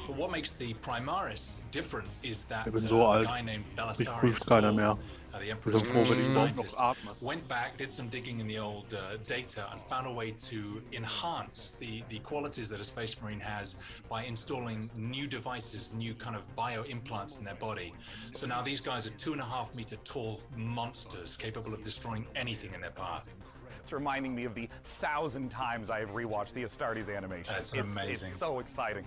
But what makes the Primaris different is that Ich bin so a alt. guy named Mich Belisarius prüft keiner mehr. the Wir Emperor's sind froh, wenn ich überhaupt scientist, noch atme. went back, did some digging in the old data, and found a way to enhance the qualities that a Space Marine has by installing new devices, new kind of bio-implants in their body. So now these guys are 2.5 meter tall monsters capable of destroying anything in their path. It's reminding me of the 1,000 times I have rewatched the Astartes animation. That's amazing. It's so exciting.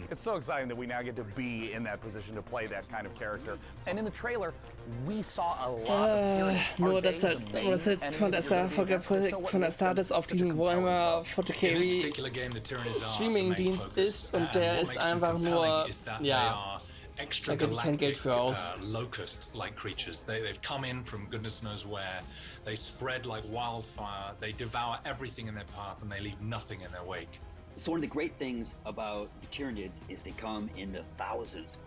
It's so exciting that we now get to be in that position to play that kind of character. And in the trailer, we saw a lot of Tyranids. Nur, dass jetzt von der von Astartes auf diesem Warhammer 40k Streaming-Dienst ist und der ist einfach nur, ja, extra galactic locust-like creatures. They've come in from goodness knows where. They spread like wildfire. They devour everything in their path and they leave nothing in their wake. So one of the great things about the Tyranids is they come in the thousands.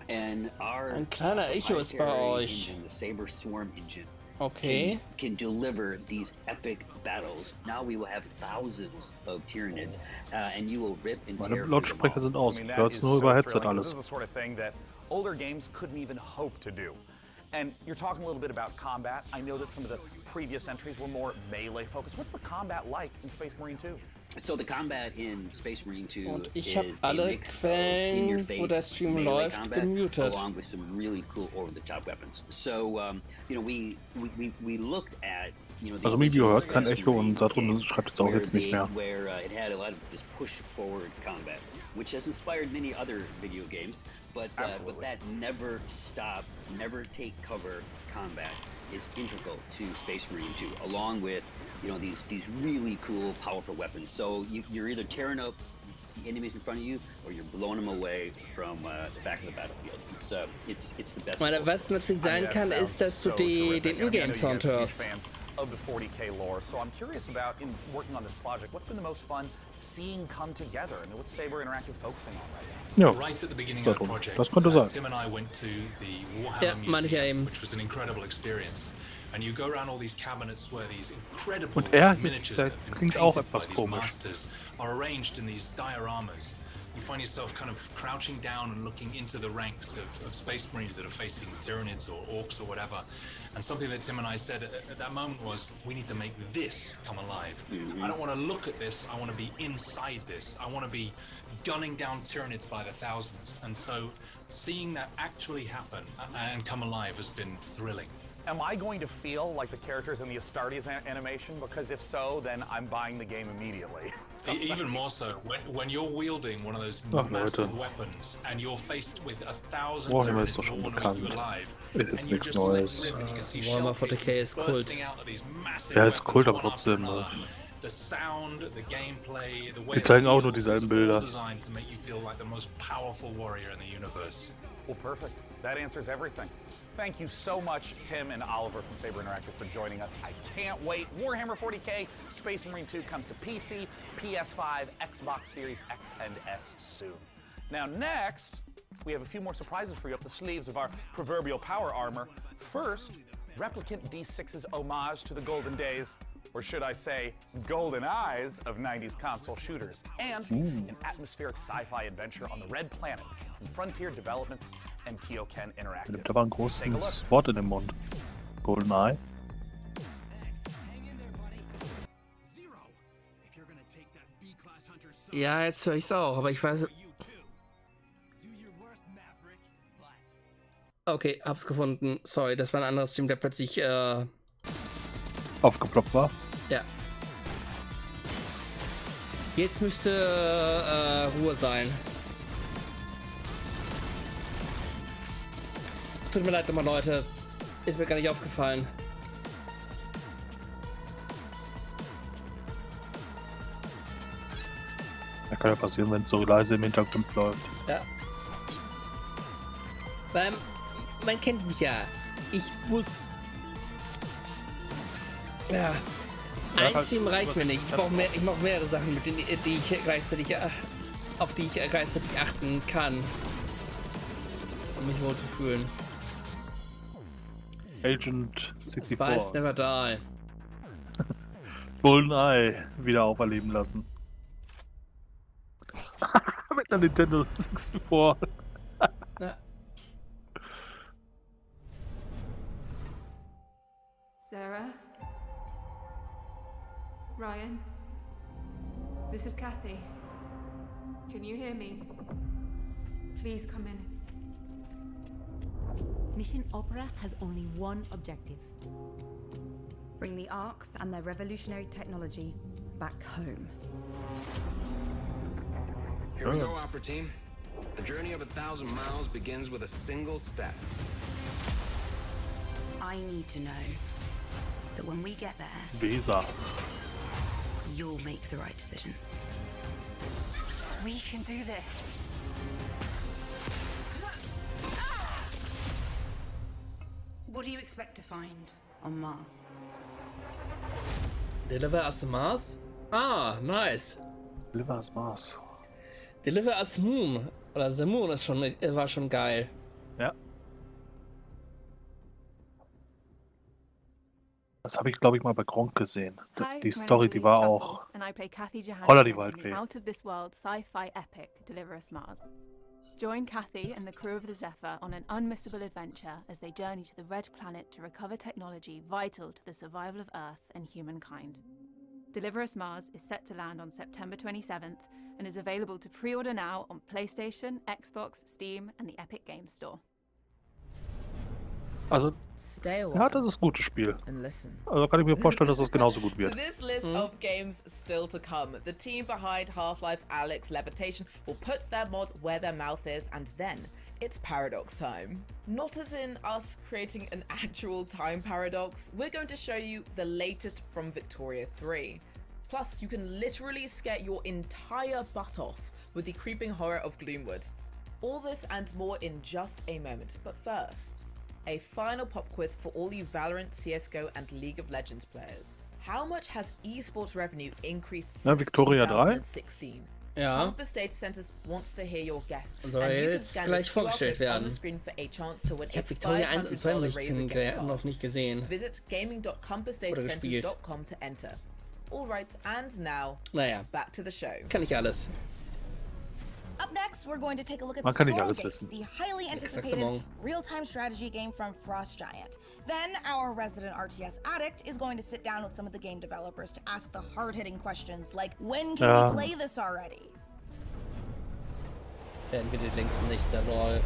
And our Ein kleiner Echo ist bei euch. engine, the Saber Swarm engine, Okay. can deliver these epic battles. Now we will have thousands of Tyranids, and you will rip and tear Meine through them Lautsprecher all. sind aus. I mean, Ich that höre is es nur so über Headset thrilling. This alles. is the sort of thing that older games couldn't even hope to do. And you're talking a little bit about combat. I know that some of the previous entries were more melee focused. What's the combat like in Space Marine 2? So the combat in Space Marine 2 Und ich is habe a alle mix of Quellen, in-your-face wo der Stream melee läuft, combat, gemutet. along with some really cool over-the-top weapons. So you know, we looked at, you know, the Also Mibio hört original kein Space Echo Marine und Saturn game, schreibt jetzt auch jetzt nicht mehr. where it had a lot of this push-forward combat, which has inspired many other video games, but that never stop, never take cover combat is integral to Space Marine 2, along with, you know, these really cool, powerful weapons. So you're either tearing up the enemies in front of you, or you're blowing them away from the back of the battlefield. It's the best. Meine, was natürlich sein kann, ist, dass du den Ingame-Sound hörst. Of the 40k lore, so I'm curious about, in working on this project, what's been the most fun seeing come together, and what's Saber Interactive focusing on right now? Ja, Right at the beginning of the project, das könnte sein. Tim and I went to the Ja, Warhammer meine ich ja Museum, eben. which was an incredible experience. And you go around all these cabinets where these incredible Und er jetzt, miniatures der that have been klingt auch painted by etwas these komisch. masters are arranged in these dioramas. You find yourself kind of crouching down and looking into the ranks of Space Marines that are facing Tyranids or Orcs or whatever. And something that Tim and I said at that moment was, we need to make this come alive. I don't want to look at this, I want to be inside this. I want to be gunning down Tyranids by the thousands. And so seeing that actually happen and come alive has been thrilling. Am I going to feel like the characters in the Astartes animation? Because if so, then I'm buying the game immediately. Even more so, when you're wielding one of those Ach, massive Leute. weapons and you're faced with 1,000 Warhammer ist Tyranids doch schon all wanting you bekannt. alive, Ist and jetzt you nichts just let Neues. rip and you can see Warhammer shell 40k casings ist Kult. bursting out of these massive Ja, ist weapons, Kult, aber one after trotzdem. another. The sound, the gameplay, the way Die it zeigen auch feels, nur dieselben it's Bilder. all designed to make you feel like the most powerful warrior in the universe. Well, perfect. That answers everything. Thank you so much, Tim and Oliver from Saber Interactive, for joining us. I can't wait. Warhammer 40k Space Marine 2 comes to PC, PS5, Xbox Series X and S soon. Now, next, we have a few more surprises for you up the sleeves of our proverbial power armor. First, Replicant D6's homage to the golden days, or should I say, golden eyes of 90s console shooters, and an atmospheric sci-fi adventure on the Red Planet from Frontier Developments and Kyoken Interactive. Da war ein Take a look. großes Wort in dem Mund. GoldenEye. Ja, jetzt höre ich's auch, aber ich weiß. Okay, hab's gefunden. Sorry, das war ein anderer Stream, der plötzlich Aufgeploppt war. ja. Jetzt müsste Ruhe sein. Tut mir leid nochmal, Leute. Ist mir gar nicht aufgefallen. Das kann ja passieren, wenn es so leise im Hintergrund läuft. Ja. Weil man kennt mich ja. Ich muss. Ja. Ein halt, Stream reicht mir nicht. Ich brauche mehrere Sachen, mit denen die ich gleichzeitig, auf die ich gleichzeitig achten kann, um mich wohl zu fühlen. Agent 64. Spice never die. GoldenEye wieder auferleben lassen. Mit direkt an Nintendo 64. Ja. Sarah? Ryan? This is Kathy. Can you hear me? Please come in. Mission Opera has only one objective. Bring the Arks and their revolutionary technology back home. Here we go, Opera Team. The journey of 1,000 miles begins with a single step. I need to know that when we get there, Visa. you'll make the right decisions. We can do this. What do you expect to find on Mars? Deliver as Mars? Ah, nice. Deliver as Mars. Deliver as Moon. Oder The Moon ist war schon geil. Ja. Das habe ich, glaube ich, mal bei Gronk gesehen. Die Story, die war auch... And I play Kathy Holla die Johansson in Waldfee. the out-of-this-world sci-fi epic Deliver Us Mars. Join Kathy and the crew of the Zephyr on an unmissable adventure as they journey to the Red Planet to recover technology vital to the survival of Earth and humankind. Deliver Us Mars is set to land on September 27th and is available to pre-order now on PlayStation, Xbox, Steam and the Epic Games Store. Also, ja, das ist ein gutes Spiel. Also kann ich mir vorstellen, dass es genauso gut wird. So this list of games still to come. The team behind Half-Life Alyx Levitation will put their mod where their mouth is, and then it's paradox time. Not as in us creating an actual time paradox, we're going to show you the latest from Victoria 3. Plus, you can literally scare your entire butt off with the creeping horror of Gloomwood. All this and more in just a moment, but first, a final pop quiz for all you Valorant, CSGO and League of Legends players. How much has esports revenue increased since Victoria 2016? Ja. Campus Data Centers wants to hear your guess. Soll And you can jetzt scan gleich this QR vorgestellt code on werden. the screen for a chance to win Ich a habe Victoria 1 und 2 $500 Razer gift card. noch nicht gesehen. Visit gaming.campusdatacenters.com to enter. Alright, and now, Naja, back to the show. kann ich alles. Up next, we're going to take a look at Man kann nicht alles Stormgate, wissen. the highly anticipated real-time strategy game from Frost Giant. Then, our resident RTS addict is going to sit down with some of the game developers to ask the hard-hitting questions like, when can we play this already? Werden wir die Links nicht, der Lol.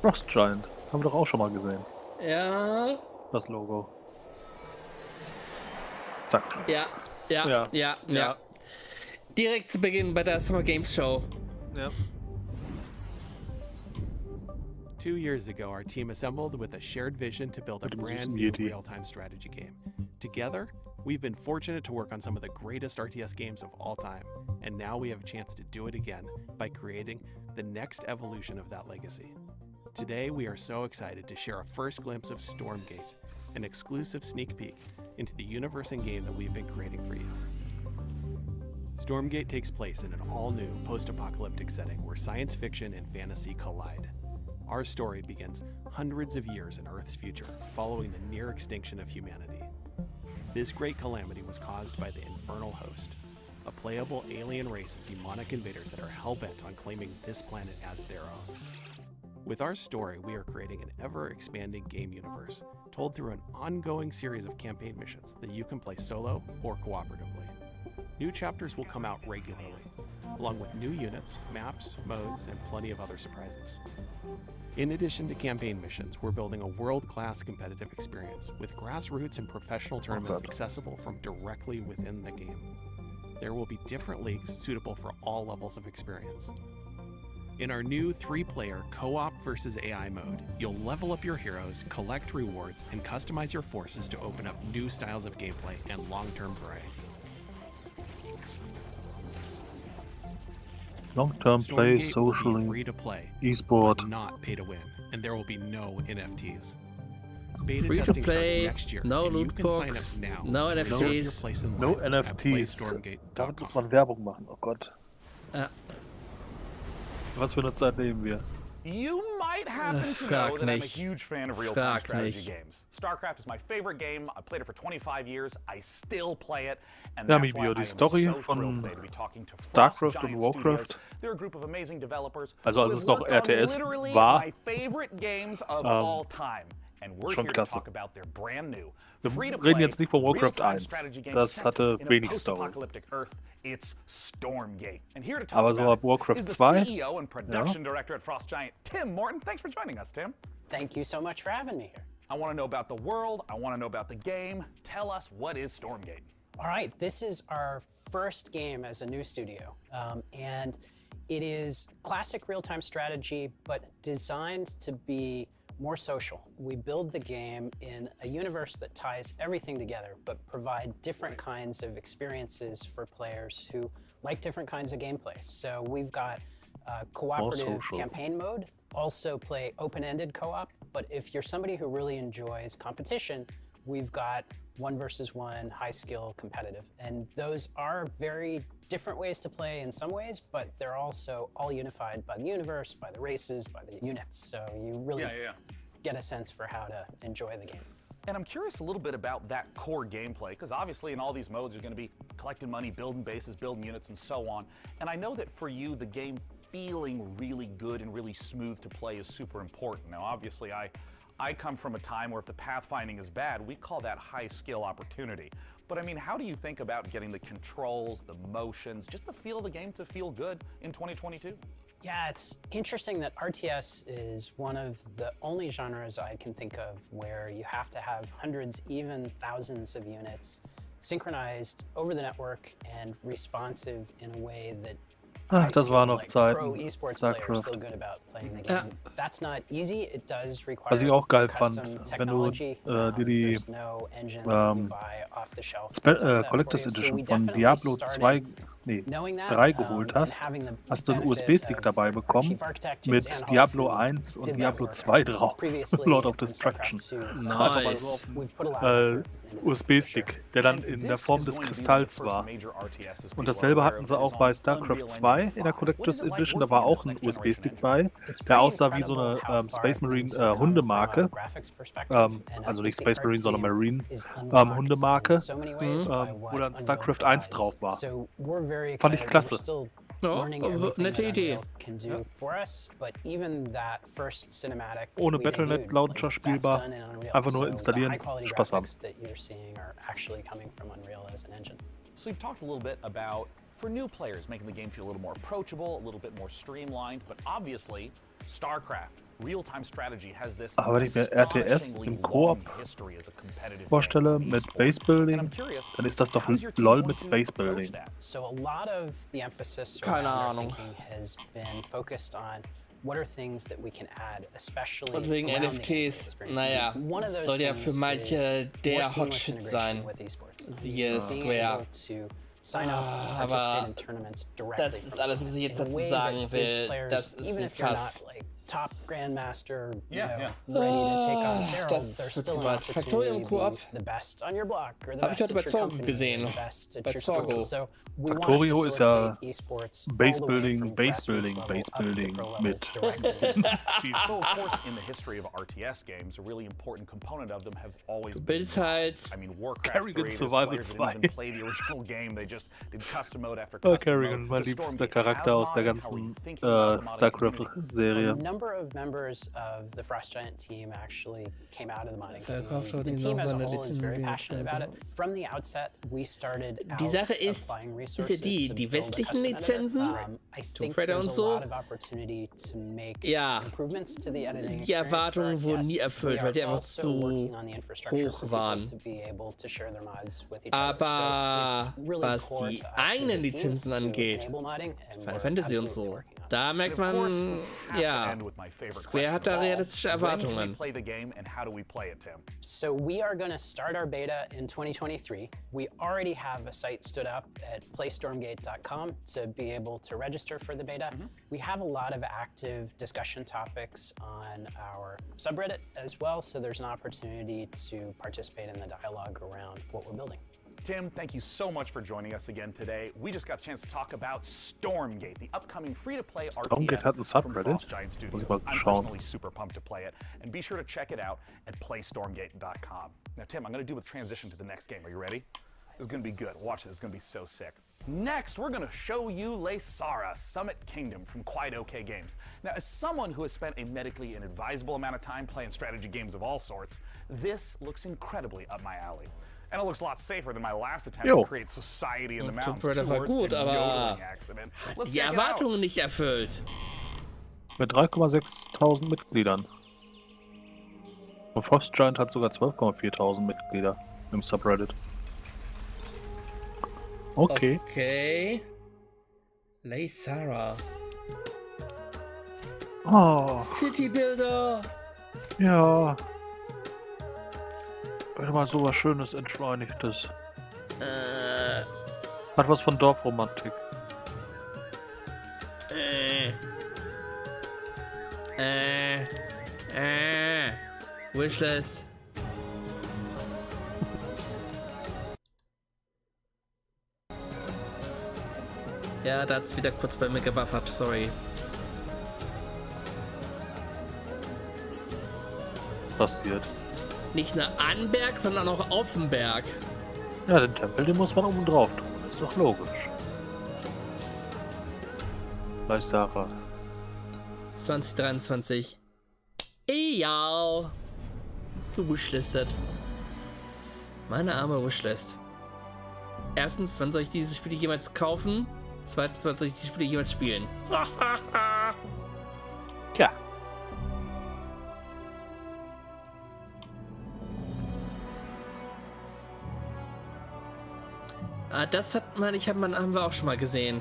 Frost Giant. Haben wir doch auch schon mal gesehen. Ja. Das Logo. Zack. Ja. Direkt zu Beginn bei der Summer Games Show. Ja. 2 years ago, our team assembled with a shared vision to build a brand new real-time strategy game. Together, we've been fortunate to work on some of the greatest RTS games of all time, and now we have a chance to do it again by creating the next evolution of that legacy. Today, we are so excited to share a first glimpse of Stormgate, an exclusive sneak peek into the universe and game that we've been creating for you. Stormgate takes place in an all-new post-apocalyptic setting where science fiction and fantasy collide. Our story begins hundreds of years in Earth's future, following the near extinction of humanity. This great calamity was caused by the Infernal Host, a playable alien race of demonic invaders that are hell-bent on claiming this planet as their own. With our story, we are creating an ever-expanding game universe, told through an ongoing series of campaign missions that you can play solo or cooperatively. New chapters will come out regularly, along with new units, maps, modes, and plenty of other surprises. In addition to campaign missions, we're building a world-class competitive experience with grassroots and professional tournaments accessible from directly within the game. There will be different leagues suitable for all levels of experience. In our new 3-player co-op versus AI mode, you'll level up your heroes, collect rewards, and customize your forces to open up new styles of gameplay and long-term variety. Long-term play, socially, free to play, esport. but not pay to win, and there will be no NFTs. Beta Free to testing play, starts next year, no and you loot can sign box, up now no to reserve your NFTs. place in No line at NFTs. playstormgate.com. Damit muss man Werbung machen, oh Gott. Ja. Was für eine Zeit leben wir? You might happen to know that I'm a huge fan of real-time strategy games. StarCraft is my favorite game. I played it for 25 years. I still play it, and that's why I am so thrilled today to be talking to StarCraft und Warcraft. They're a group of amazing developers. Also als es noch RTS literally war, my favorite games of all time. And we're here to talk about their brand new Wir reden jetzt nicht von Warcraft 1. Das hatte wenig Story. It's Stormgate. And here to talk Aber so ab about Warcraft is the 2, CEO and production director at Frost Giant, Tim Morton. Thanks for joining us, Tim. Thank you so much for having me here. I want to know about the world. I want to know about the game. Tell us, what is Stormgate? All right, this is our first game as a new studio. And it is classic real-time strategy, but designed to be more social. We build the game in a universe that ties everything together, but provide different kinds of experiences for players who like different kinds of gameplay. So we've got cooperative campaign mode, also play open-ended co-op, but if you're somebody who really enjoys competition, we've got 1 versus 1, high skill, competitive. And those are very different ways to play in some ways, but they're also all unified by the universe, by the races, by the units. So you really get a sense for how to enjoy the game. And I'm curious a little bit about that core gameplay, because obviously in all these modes, you're going to be collecting money, building bases, building units, and so on. And I know that for you, the game feeling really good and really smooth to play is super important. Now, obviously, I come from a time where if the pathfinding is bad, we call that high skill opportunity. But I mean, how do you think about getting the controls, the motions, just the feel of the game to feel good in 2022? Yeah, it's interesting that RTS is one of the only genres I can think of where you have to have hundreds, even thousands of units synchronized over the network and responsive in a way that das war noch Zeiten, StarCraft. Was ich auch geil fand, wenn du dir die Collectors Edition von Diablo 3 geholt hast, hast du einen USB-Stick dabei bekommen mit Diablo 1 und Diablo 2 drauf, Lord of Destruction. Nice. USB-Stick, der dann in der Form des Kristalls war. Und dasselbe hatten sie auch bei StarCraft 2 in der Collectors Edition, da war auch ein USB-Stick bei, der aussah wie so eine Space Marine Hundemarke, also nicht Space Marine, sondern Marine Hundemarke, wo dann StarCraft 1 drauf war. Fand ich klasse. Ja, nette Idee. Ohne Battle.net Launcher spielbar, einfach nur installieren, Spaß haben. So you've talked a little bit about, for new players, making the game feel a little more approachable, a little bit more streamlined, but obviously StarCraft, real-time strategy has this Aber wenn ich mir RTS im Koop vorstelle mit Basebuilding, dann ist das doch LOL mit Basebuilding. Keine Ahnung. Und wegen NFTs, naja, soll ja für manche der Hot Shit sein. Siehe Square. Aber das ist alles, was ich jetzt dazu sagen will. Das ist ein Fass. Top Grandmaster, ready to take on Cyril, they're still an opportunity to be the best on your block or the best at your company, the best at your school. So we want to facilitate esports Basebuilding mit So of course in the history of RTS games, a really important component of them has always been I mean, Warcraft 3, Survival players 2. didn't even play the original game, they just did custom mode after custom Kerrigan, mode. mein liebster Charakter aus der ganzen StarCraft-Serie. Number of members of the Frost Giant team actually came out of the modding community. The team as a whole is very passionate about it. From the outset, we started out Die Sache ist ja die westlichen Lizenzen, Tomb Raider und so, ja, die Erwartungen wurden nie erfüllt, weil die einfach zu hoch waren. Aber was die eigenen Lizenzen angeht, Final Fantasy und so, da merkt man, ja, Square hat da realistische Erwartungen. So we are going to start our beta in 2023. We already have a site stood up at playstormgate.com to be able to register for the beta. We have a lot of active discussion topics on our subreddit as well, so there's an opportunity to participate in the dialogue around what we're building. Tim, thank you so much for joining us again today. We just got a chance to talk about Stormgate, the upcoming free-to-play Stormgate hat ein RTS from Subreddit. Frost Giant Studios. Mal I'm schauen. personally super pumped to play it, and be sure to check it out at playstormgate.com. Now, Tim, I'm going to do a transition to the next game. Are you ready? This is going to be good. Watch this. It's going to be so sick. Next, we're going to show you Leysara, Summit Kingdom from Quite OK Games. Now, as someone who has spent a medically inadvisable amount of time playing strategy games of all sorts, this looks incredibly up my alley. And it looks a lot safer than my last attempt to create society in the mountains. Tomb Raider war gut, aber hat die Erwartungen nicht erfüllt. Mit 3.600 Mitgliedern. Und Frost Giant hat sogar 12.400 Mitglieder im Subreddit. Okay. Okay. Leysara. Oh. City Builder. Ja. Mal so was Schönes, Entschleunigtes. Hat was von Dorfromantik. Wishlist. Ja, da hat's wieder kurz bei mir gebuffert, sorry. Passiert. Nicht nur an Berg, sondern auch auf dem Berg. Ja, den Tempel, den muss man oben drauf tun. Ist doch logisch. Leysara. 2023. Ja. Gewishlistet. Meine arme Wishlist. Erstens, wann soll ich diese Spiele jemals kaufen? Zweitens, wann soll ich die Spiele jemals spielen? Tja. Ah, das haben wir auch schon mal gesehen.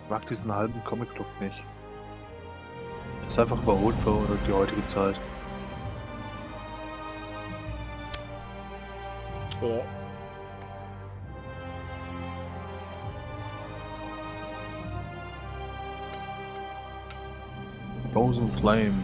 Ich mag diesen halben Comic-Look nicht. Ist einfach überholt für die heutige Zeit. Oh. Frozen Flame.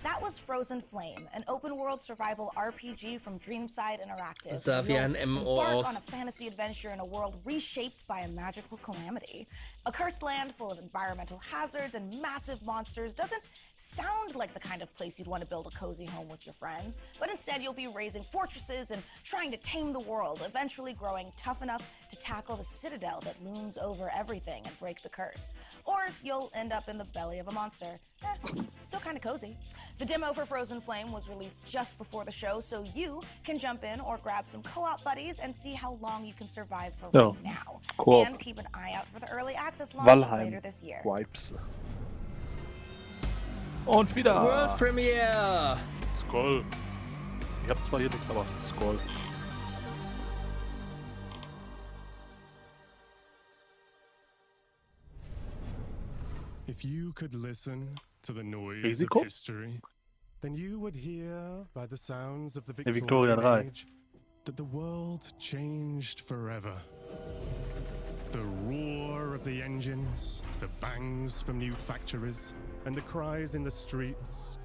That was Frozen Flame, an open-world survival RPG from Dreamside Interactive. Sah wie ein MMO aus. On a fantasy adventure in a world reshaped by a magical calamity. A cursed land full of environmental hazards and massive monsters doesn't sound like the kind of place you'd want to build a cozy home with your friends, but instead you'll be raising fortresses and trying to tame the world, eventually growing tough enough to tackle the citadel that looms over everything and break the curse. Or you'll end up in the belly of a monster. Still kind of cozy. The demo for Frozen Flame was released just before the show, so you can jump in or grab some co-op buddies and see how long you can survive for right now. Co-op. And keep an eye out for the early access launch Valheim later this year. Vibes. Und wieder. World Premiere. Scroll. Ich hab zwar hier nichts, aber Scroll. If you could listen to the noise Risiko? of history, then you would hear by the sounds of the Victoria Victorian 3. Age that the world changed forever. The roar of the engines, the bangs from new factories, and the cries in the streets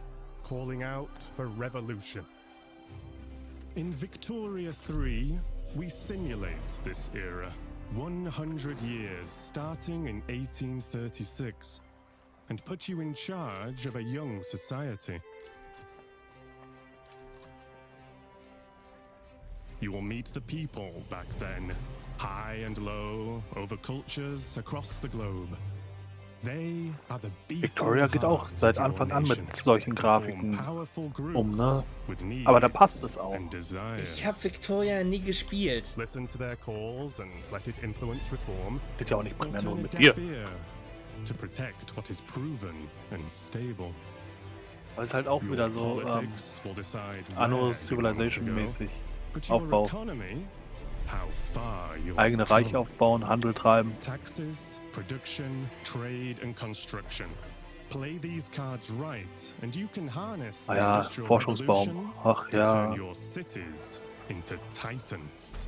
calling out for revolution. In Victoria 3, we simulate this era, 100 years starting in 1836, and put you in charge of a young society. You will meet the people back then, high and low, over cultures across the globe. They are the Victoria geht auch seit Anfang an mit solchen Grafiken ne? Aber da passt es auch. Ich habe Victoria nie gespielt. Listen to their calls and let it influence reform. Geht ja auch nicht primär nur mit dir. To protect what is proven and stable. Weil es halt auch wieder so Anno Civilization mäßig Aufbau. Eigene Reich aufbauen, Handel treiben. Taxes, production, trade and construction. Play these cards right and you can harness Ah ja, Forschungsbaum. Ach ja. into titans.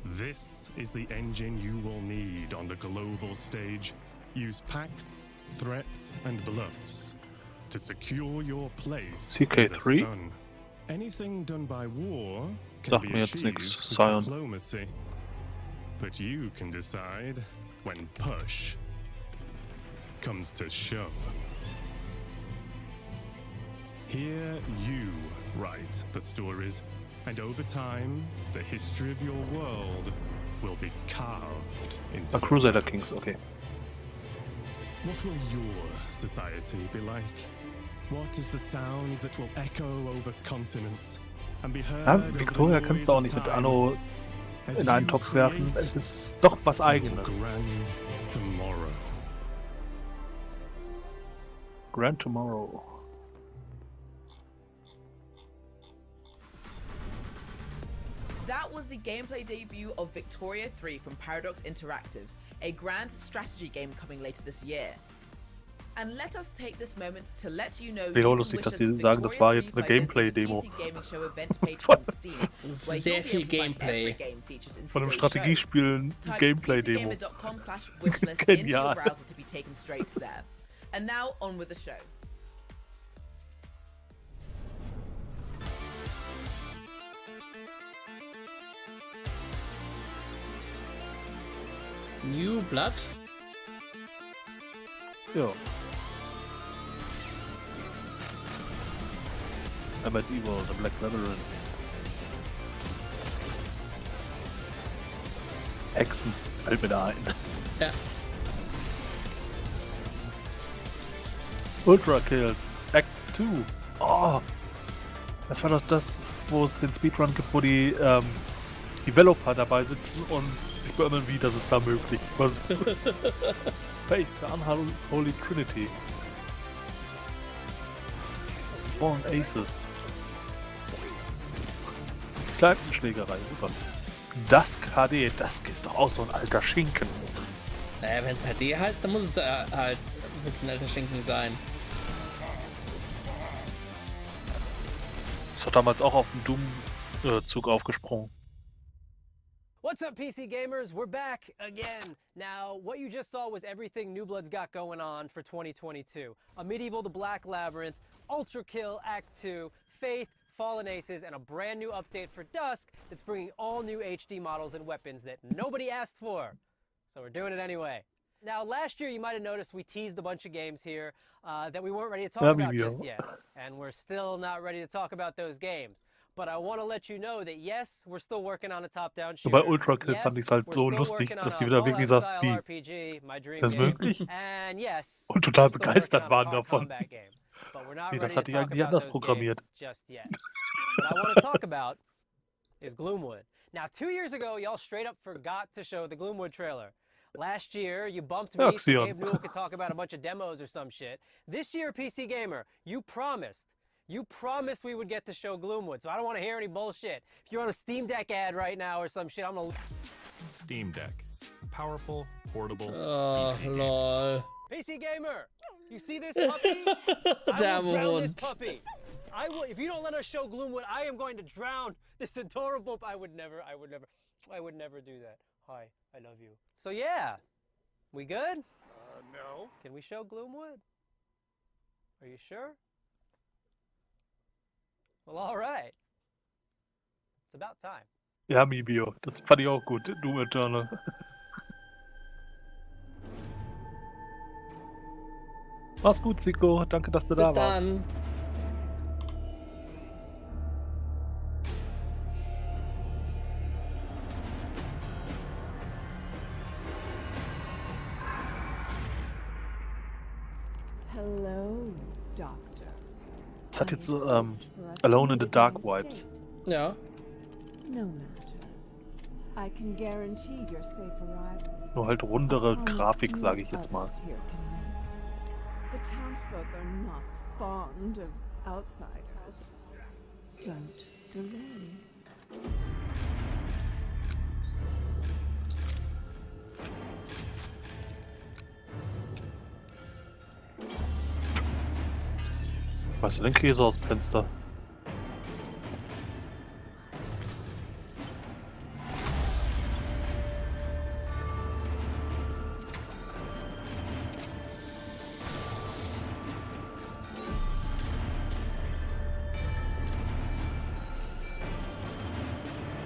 This is the engine you will need on the global stage. Use pacts, threats, and bluffs to secure your place in the CK3? sun. Anything done by war can Sagt be mir jetzt achieved nix, with Sion. diplomacy. But you can decide when push comes to shove. Here you write the stories, and over time, the history of your world will be carved into Crusader Kings, okay. What will your society be like? What is the sound that will echo over continents and be heard Ja, over Victoria the kannst du auch noise nicht of mit time Anno as in einen you Topf werfen. create Es ist doch was your Eigenes. Grand Tomorrow. Grand Tomorrow. That was the gameplay debut of Victoria 3 from Paradox Interactive, a grand strategy game coming later this year. And let us take this moment to let you know Wäre you lustig, can dass wish die us sagen, das Victoria war 3 jetzt eine by visiting the Gameplay-Demo. PC Gaming Show event page on Steam, where Sehr you'll be viel able to find every Gameplay. game featured in Von einem today's show. Strategiespiel ein Type Gameplay-Demo. pcgamer.com/wishlist into your Genial. browser to be taken straight to there. And now on with the show. New Blood? Ja. Evil, The Black Labyrinth. Hexen, fällt mir da ein. Ja. Ultra Kill, Act 2. Oh, das war doch das, wo es den Speedrun gibt, wo die Developer dabei sitzen und sich beömmeln, wie das ist da möglich. Was? Faith, the Unholy Trinity. Born Aces. Kneipenschlägerei, super. Dusk HD, Dusk ist doch auch so ein alter Schinken. Naja, wenn es HD heißt, dann muss es halt wirklich ein alter Schinken sein. Ist doch damals auch auf den Doom-Zug aufgesprungen. What's up, PC gamers? We're back again. Now, what you just saw was everything New Blood's got going on for 2022. A Medieval the Black Labyrinth, Ultra Kill Act 2, Faith, Fallen Aces, and a brand new update for Dusk that's bringing all new HD models and weapons that nobody asked for. So we're doing it anyway. Now, last year you might have noticed we teased a bunch of games here that we weren't ready to talk about just yet. And we're still not ready to talk about those games. But I want to let you know that yes, we're still working on a top-down shooter. Bei Ultra Kill fand ich es halt so lustig, dass die wieder wirklich sagst, wie, das ist möglich? And yes, Und total begeistert waren davon. Nee, das hatte ich eigentlich anders programmiert. Just yet. What I want to talk about is Gloomwood. Now, 2 years ago, y'all straight up forgot to show the Gloomwood trailer. Last year, you bumped me so Gabe Newell could talk about a bunch of demos or some shit. This year, PC Gamer, you promised we would get to show Gloomwood, so I don't want to hear any bullshit. If you're on a Steam Deck ad right now or some shit, I'm gonna... Steam Deck. Powerful, portable, PC lol. PC Gamer, you see this puppy? I will drown this puppy. If you don't let us show Gloomwood, I am going to drown this adorable... I would never do that. Hi, I love you. So yeah, we good? No. Can we show Gloomwood? Are you sure? Well, all right. It's about time. Ja, Mibio, das fand ich auch gut. Doom Eternal. Mach's gut, Zico. Danke, dass du da warst. Bis dann. Hello, Doctor. Es hat jetzt so Alone in the Dark Vibes. Ja. No matter. I can guarantee your safe arrival. Nur halt rundere Grafik, sage ich jetzt mal. The townsfolk are not fond of outsiders. Don't delay. Was ist denn Käse aus dem Fenster?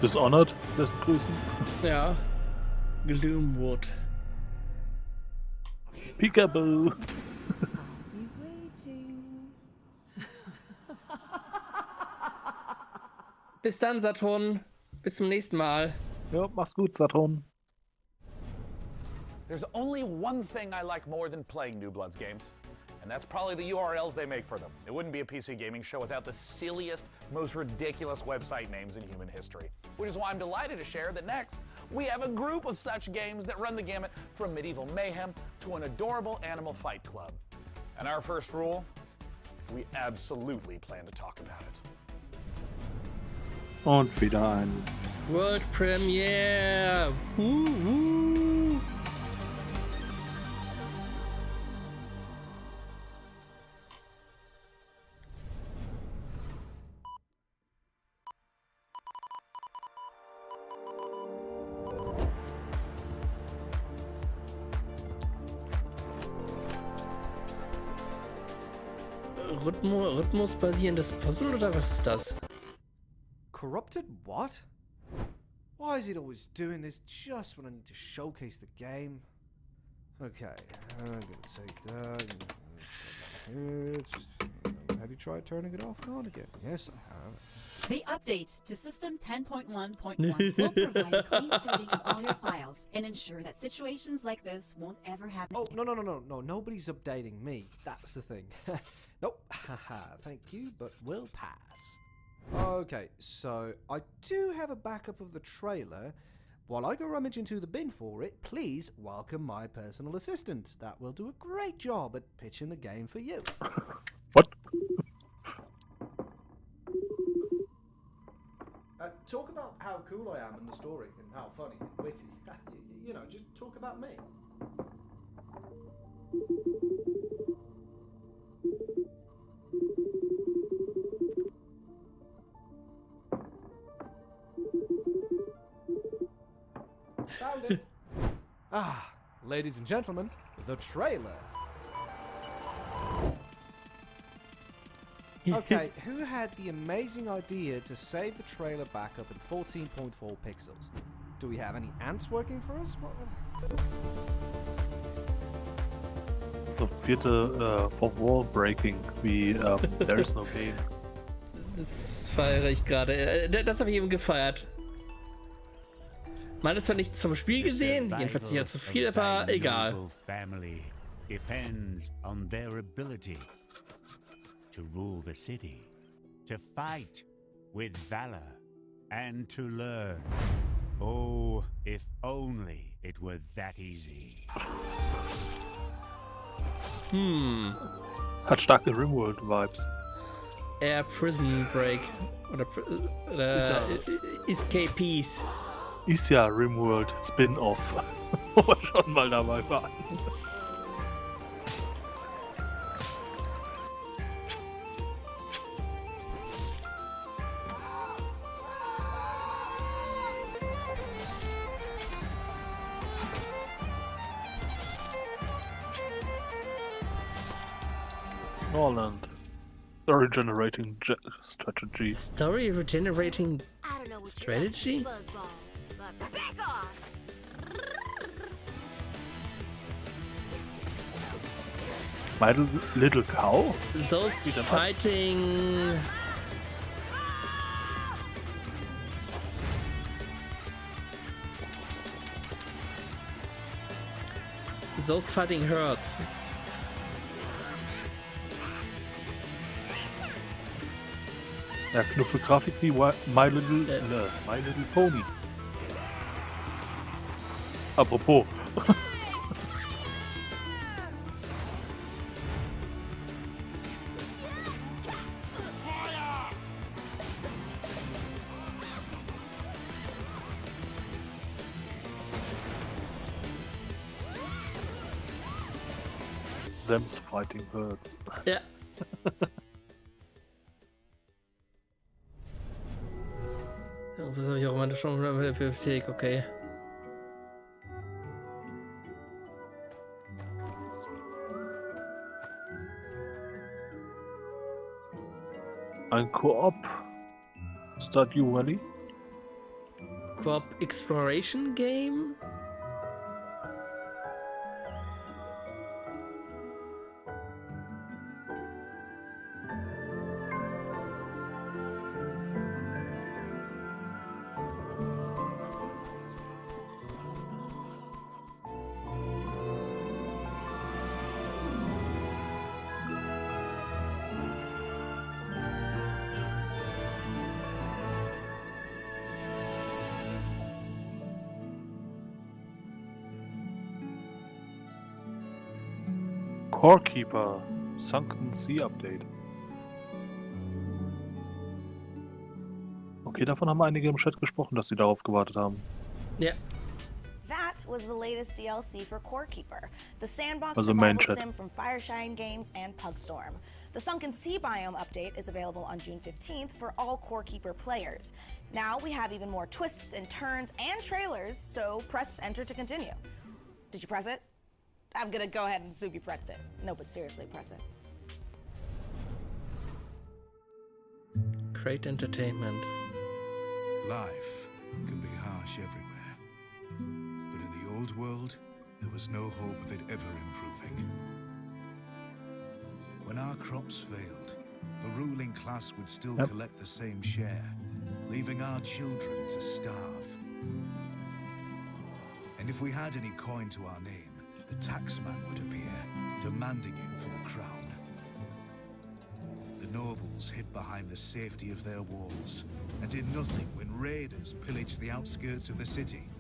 Dishonored lässt grüßen. Ja. Gloomwood. Peekaboo. Bis dann, Saturn. Bis zum nächsten Mal. Ja, mach's gut, Saturn. There's only one thing I like more than playing New Bloods games, and that's probably the URLs they make for them. It wouldn't be a PC gaming show without the silliest, most ridiculous website names in human history. Which is why I'm delighted to share that next, we have a group of such games that run the gamut from medieval mayhem to an adorable animal fight club. And our first rule, we absolutely plan to talk about it. Und wieder ein World Premiere. Rhythmusbasierendes Puzzle oder was ist das? Corrupted what? Why is it always doing this just when I need to showcase the game? Okay, I'm gonna take that. Have you tried turning it off and on again? Yes, I have. The update to System 10.1.1 will provide a clean sorting of all your files and ensure that situations like this won't ever happen. Oh, no, nobody's updating me. That's the thing. Nope, haha, thank you, but we'll pass. Okay, so I do have a backup of the trailer. While I go rummage into the bin for it, please welcome my personal assistant. That will do a great job at pitching the game for you. What? Talk about how cool I am in the story and how funny and witty. You know, just talk about me. Found it. Ladies and gentlemen, the trailer. Okay, who had the amazing idea to save the trailer backup in 14.4 pixels? Do we have any ants working for us? So vierte vom Wall Breaking, wie There is no game. Das feiere ich gerade. Das habe ich eben gefeiert. Man hat es zwar nicht zum Spiel gesehen, jedenfalls nicht allzu viel, aber egal. Family depends on their ability to rule the city, to fight with valor, and to learn. Oh, if only it were that easy. Hat starke Rimworld-Vibes. Eher Prison Break oder Escapees. Ist ja Rimworld Spin-Off, wo wir schon mal dabei waren. Norland. Story generating strategy. Story regenerating strategy? Back off! My Little Cow? Those fighting... Those fighting herds. Ja, Knuffelgrafik wie My Little Pony. Apropos. Them's fighting birds. Ja. So habe ich auch immer schon in der Bibliothek, okay. Ein Koop. Stardew Valley. Co-op Exploration Game? Corekeeper, Sunken Sea Update. Okay, davon haben einige im Chat gesprochen, dass sie darauf gewartet haben. Ja. That was the latest DLC for Corekeeper, the sandbox Also main survival chat. sim from Fireshine Games and Pugstorm. The Sunken Sea Biome update is available on June 15th for all Corekeeper players. Now we have even more twists and turns and trailers, so press enter to continue. Did you press it? I'm gonna go ahead and assume you pressed it. No, but seriously, press it. Great entertainment. Life can be harsh everywhere. But in the old world, there was no hope of it ever improving. When our crops failed, the ruling class would still collect the same share, leaving our children to starve. And if we had any coin to our name, the taxman would appear, demanding you for the crown. The nobles hid behind the safety of their walls and did nothing when raiders pillaged the outskirts of the city.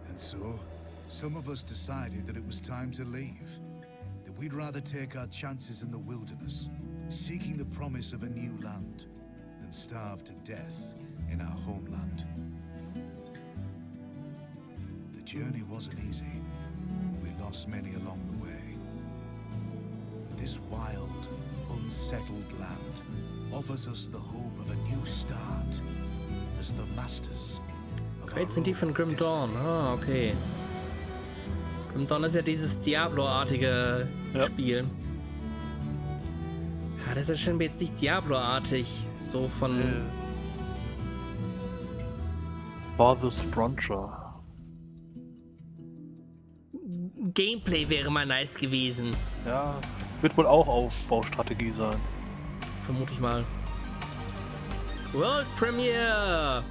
And so, some of us decided that it was time to leave, that we'd rather take our chances in the wilderness, seeking the promise of a new land, than starve to death in our homeland. The journey wasn't easy. We lost many along the way. But this wild, unsettled land offers us the hope of a new start as the masters of our Great sind die von Grim Dawn. Ah, okay. Grim Dawn ist ja dieses Diablo-artige Spiel. Ja, das ist schon jetzt nicht Diablo-artig. So von... Farthest Frontier. Gameplay wäre mal nice gewesen. Ja, wird wohl auch Aufbaustrategie sein. Vermute ich mal. World Premiere!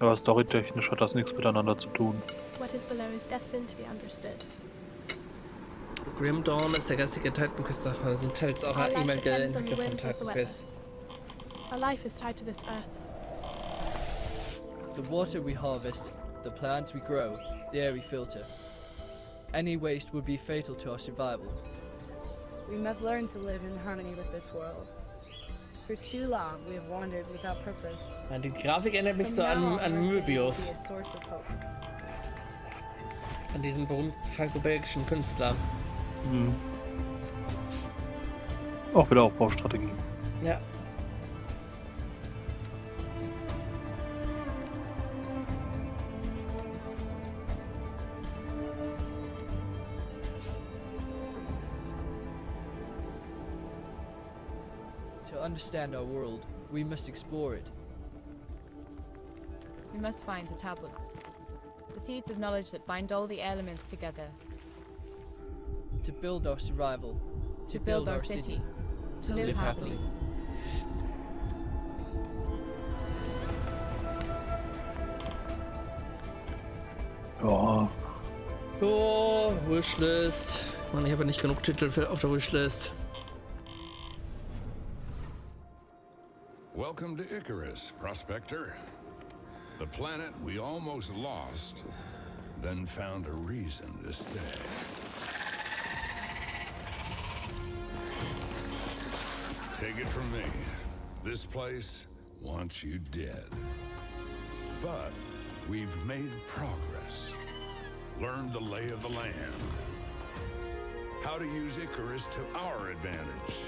Aber storytechnisch hat das nichts miteinander zu tun. What is below is destined to be understood. Grim Dawn ist der geistige Titan Quest, davon sind teils auch ehemalige Entwickler von Titan Quest. Our life is tied to this earth. The water we harvest, the plants we grow, the air we filter. Any waste would be fatal to our survival. We must learn to live in harmony with this world. For too long we have wandered without purpose. Ja, die Grafik erinnert mich so an Möbius. An diesen berühmten franco-belgischen Künstler. Mhm. Auch wieder Aufbaustrategie. Ja. To understand our world, we must explore it. We must find the tablets. The seeds of knowledge that bind all the elements together. To build our survival. To build our city. To live happily. Ja. Oh, Wishlist. Mann, ich habe nicht genug Titel auf der Wishlist. Welcome to Icarus, Prospector. The planet we almost lost, then found a reason to stay. Take it from me, this place wants you dead. But we've made progress, learned the lay of the land, how to use Icarus to our advantage.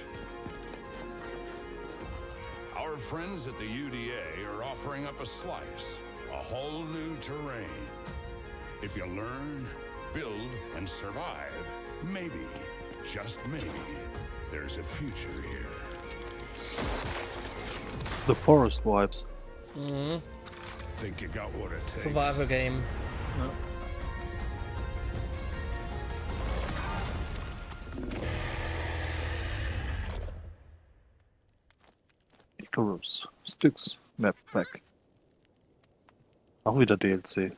Our friends at the UDA are offering up a slice, a whole new terrain. If you learn, build, and survive, maybe, just maybe, there's a future here. The Forest Vibes. Mhm. Think you got what it takes? Survival Game. Ja. Icarus. Styx. Map Pack. Auch wieder DLC.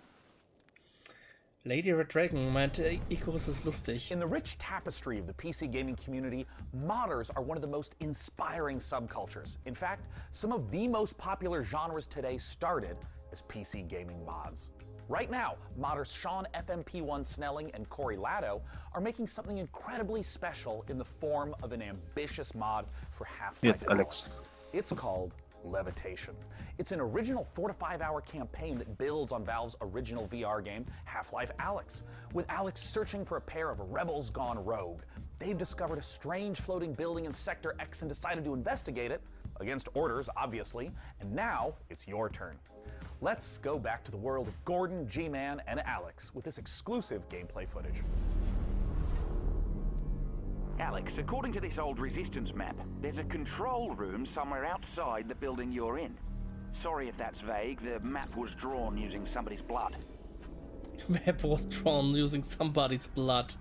Lady Red Dragon meinte, Icarus ist lustig. In the rich tapestry of the PC gaming community, modders are one of the most inspiring subcultures. In fact, some of the most popular genres today started as PC gaming mods. Right now, modders Sean FMP1 Snelling and Corey Latto are making something incredibly special in the form of an ambitious mod for Half-Life Jetzt Alex. It's called Levitation. It's an original 4 to 5 hour campaign that builds on Valve's original VR game, Half-Life Alyx. With Alex searching for a pair of rebels gone rogue, they've discovered a strange floating building in Sector X and decided to investigate it, against orders, obviously, and now it's your turn. Let's go back to the world of Gordon, G-Man, and Alex with this exclusive gameplay footage. Alex, according to this old Resistance map, there's a control room somewhere outside the building you're in. Sorry if that's vague, the map was drawn using somebody's blood. Map was drawn using somebody's blood.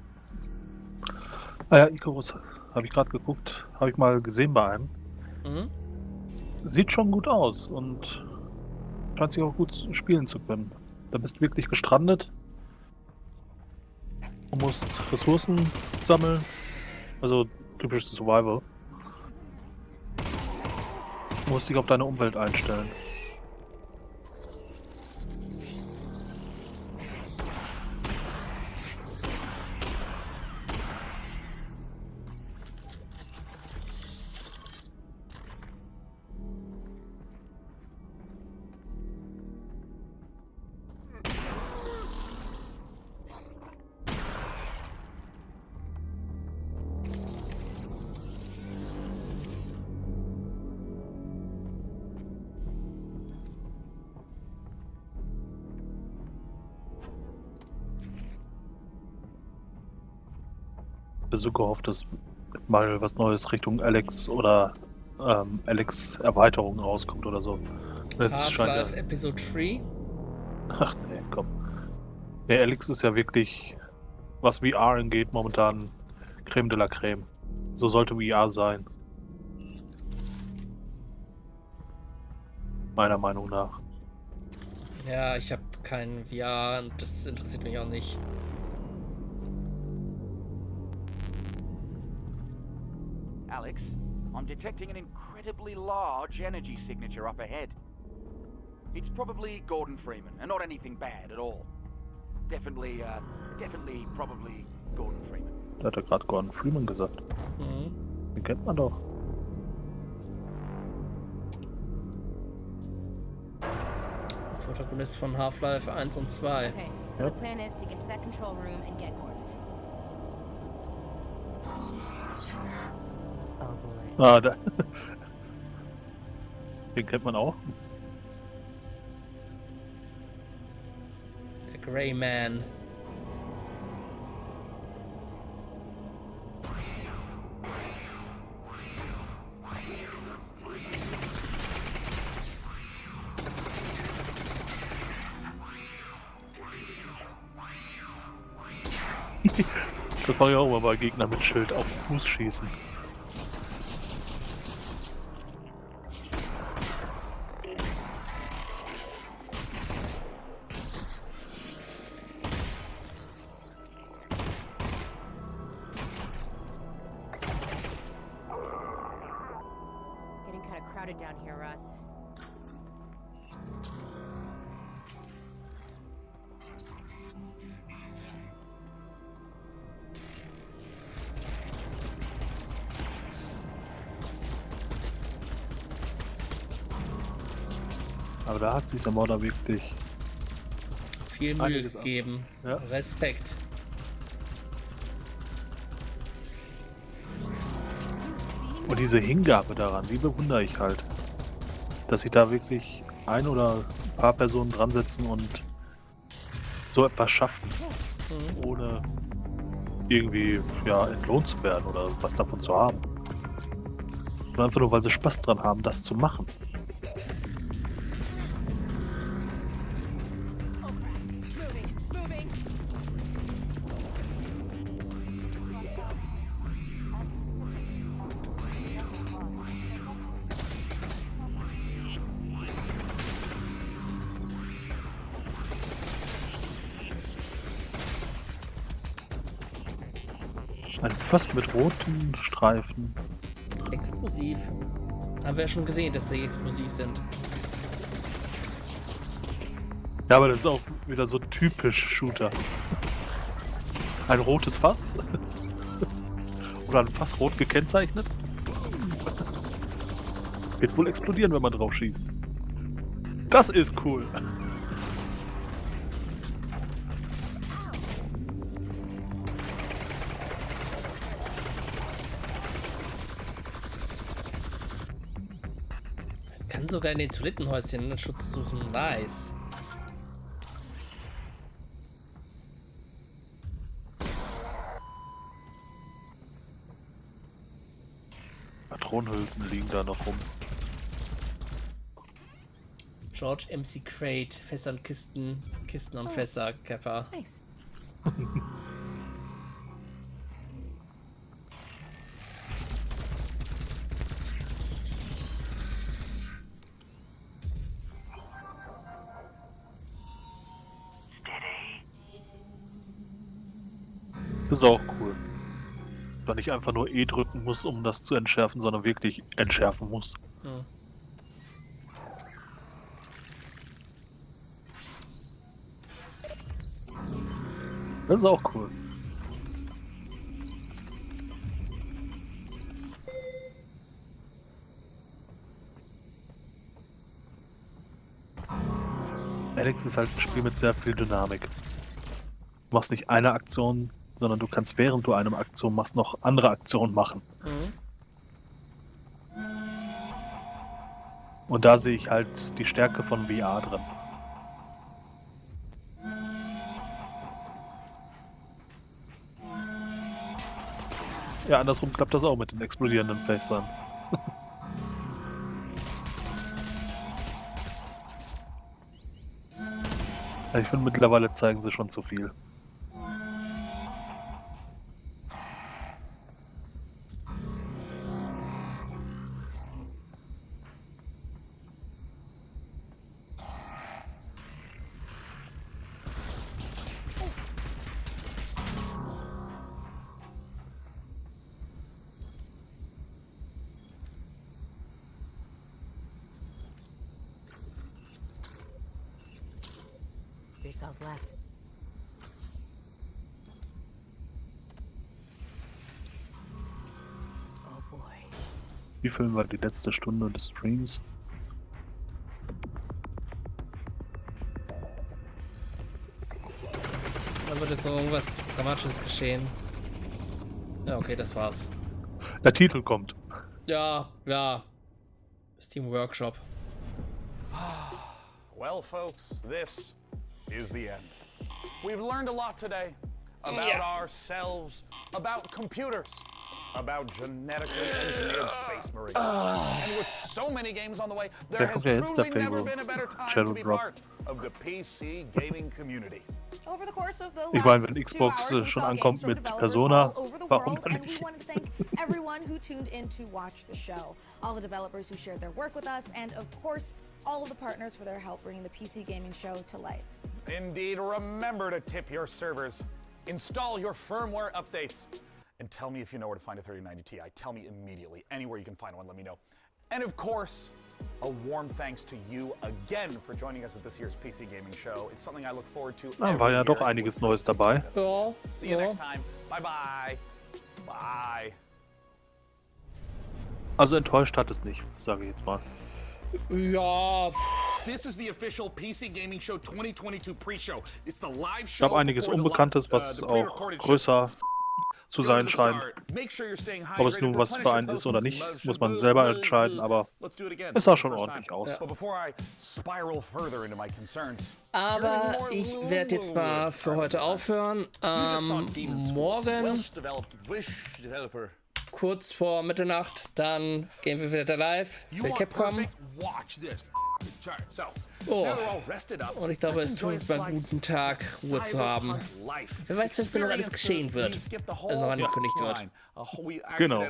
Ah ja, Icarus, habe ich gerade geguckt, habe ich mal gesehen bei einem. Mhm. Sieht schon gut aus und scheint sich auch gut spielen zu können. Da bist du wirklich gestrandet. Du musst Ressourcen sammeln. Also typisches Survival. Du musst dich auf deine Umwelt einstellen. Ich habe so gehofft, dass mal was Neues Richtung Alex oder Alex Erweiterung rauskommt oder so. Jetzt scheint Half-Life Episode 3? Ach nee, komm. Nee, Alex ist ja wirklich, was VR angeht, momentan Creme de la Creme. So sollte VR sein. Meiner Meinung nach. Ja, ich habe kein VR und das interessiert mich auch nicht. Alex, I'm detecting an incredibly large energy signature up ahead. It's probably Gordon Freeman, and not anything bad at all. Definitely, probably Gordon Freeman. Da hat er gerade Gordon Freeman gesagt. Mhm. Den kennt man doch. Protagonist von Half-Life 1 und 2. Okay, so the plan is to get to that control room and get Gordon. Oh boy. Ah, da. Den kennt man auch. Der Grey Man. Das mache ich auch immer bei Gegnern mit Schild auf den Fuß schießen. Getting kind of crowded down here, Russ. Aber da hat sich der Modder wirklich viel Mühe gegeben. Ja. Respekt. Und diese Hingabe daran, die bewundere ich halt. dass sich da wirklich ein oder ein paar Personen dran setzen und so etwas schaffen, ohne irgendwie entlohnt zu werden oder was davon zu haben. Sondern einfach nur, weil sie Spaß dran haben, das zu machen. Ein Fass mit roten Streifen. Explosiv. Haben wir ja schon gesehen, dass sie explosiv sind. Ja, aber das ist auch wieder so typisch Shooter. Ein rotes Fass? Oder ein Fass rot gekennzeichnet? Wird wohl explodieren, wenn man drauf schießt. Das ist cool. Kann sogar in den Toilettenhäuschen einen Schutz suchen. Nice. Patronenhülsen liegen da noch rum. George MC Crate, Fässer und Kisten, Kisten und Fässer, Kappa. Nice. Das ist auch cool. Da nicht einfach nur E drücken muss, um das zu entschärfen, sondern wirklich entschärfen muss. Ja. Das ist auch cool. Alex ist halt ein Spiel mit sehr viel Dynamik. Du machst nicht eine Aktion, sondern du kannst, während du eine Aktion machst, noch andere Aktionen machen. Und da sehe ich halt die Stärke von VR drin. Ja, andersrum klappt das auch mit den explodierenden Fässern. Ich finde, mittlerweile zeigen sie schon zu viel. Three cells left. Oh boy. Wie viel war die letzte Stunde des Streams? Da wird jetzt noch irgendwas Dramatisches geschehen. Ja, okay, das war's. Der Titel kommt. Ja, ja. Steam Workshop. Well, folks, this is the end. We've learned a lot today about ourselves, about computers, about genetically engineered space marines. And with so many games on the way, there has truly never been a better time to be part of the PC gaming community. Over the course of the Ich meine, wenn Xbox schon ankommt mit Persona, warum dann and we nicht? want to thank everyone who tuned in to watch the show, all the developers who shared their work with us, and of course, all of the partners for their help bringing the PC gaming show to life. Indeed, remember to tip your servers, install your firmware updates, and tell me if you know where to find a 3090 Ti. Tell me immediately. Anywhere you can find one, let me know. And of course, a warm thanks to you again for joining us at this year's PC Gaming Show. It's something I look forward to. Da war ja doch einiges Neues dabei. Ja, See you next time. Bye bye. Bye. Also enttäuscht hat es nicht, sage ich jetzt mal. Ja. This is the official PC Gaming Show 2022 pre-show. It's the live Es show. gab einiges Unbekanntes, was auch größer zu sein scheint. Ob es nun was für einen ist oder nicht, muss man selber entscheiden, aber es sah schon ordentlich aus. Aber ich werde jetzt mal für heute aufhören. Morgen, kurz vor Mitternacht, dann gehen wir wieder live für Capcom. Oh, und ich glaube, es tut mir einen guten Tag, Ruhe zu haben. Wer weiß, was da noch alles geschehen wird, noch angekündigt wird. Genau.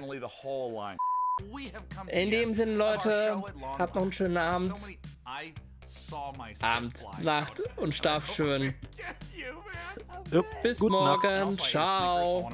In dem Sinne, Leute, habt noch einen schönen Abend. Nacht und schlaf schön. Bis morgen. Ciao.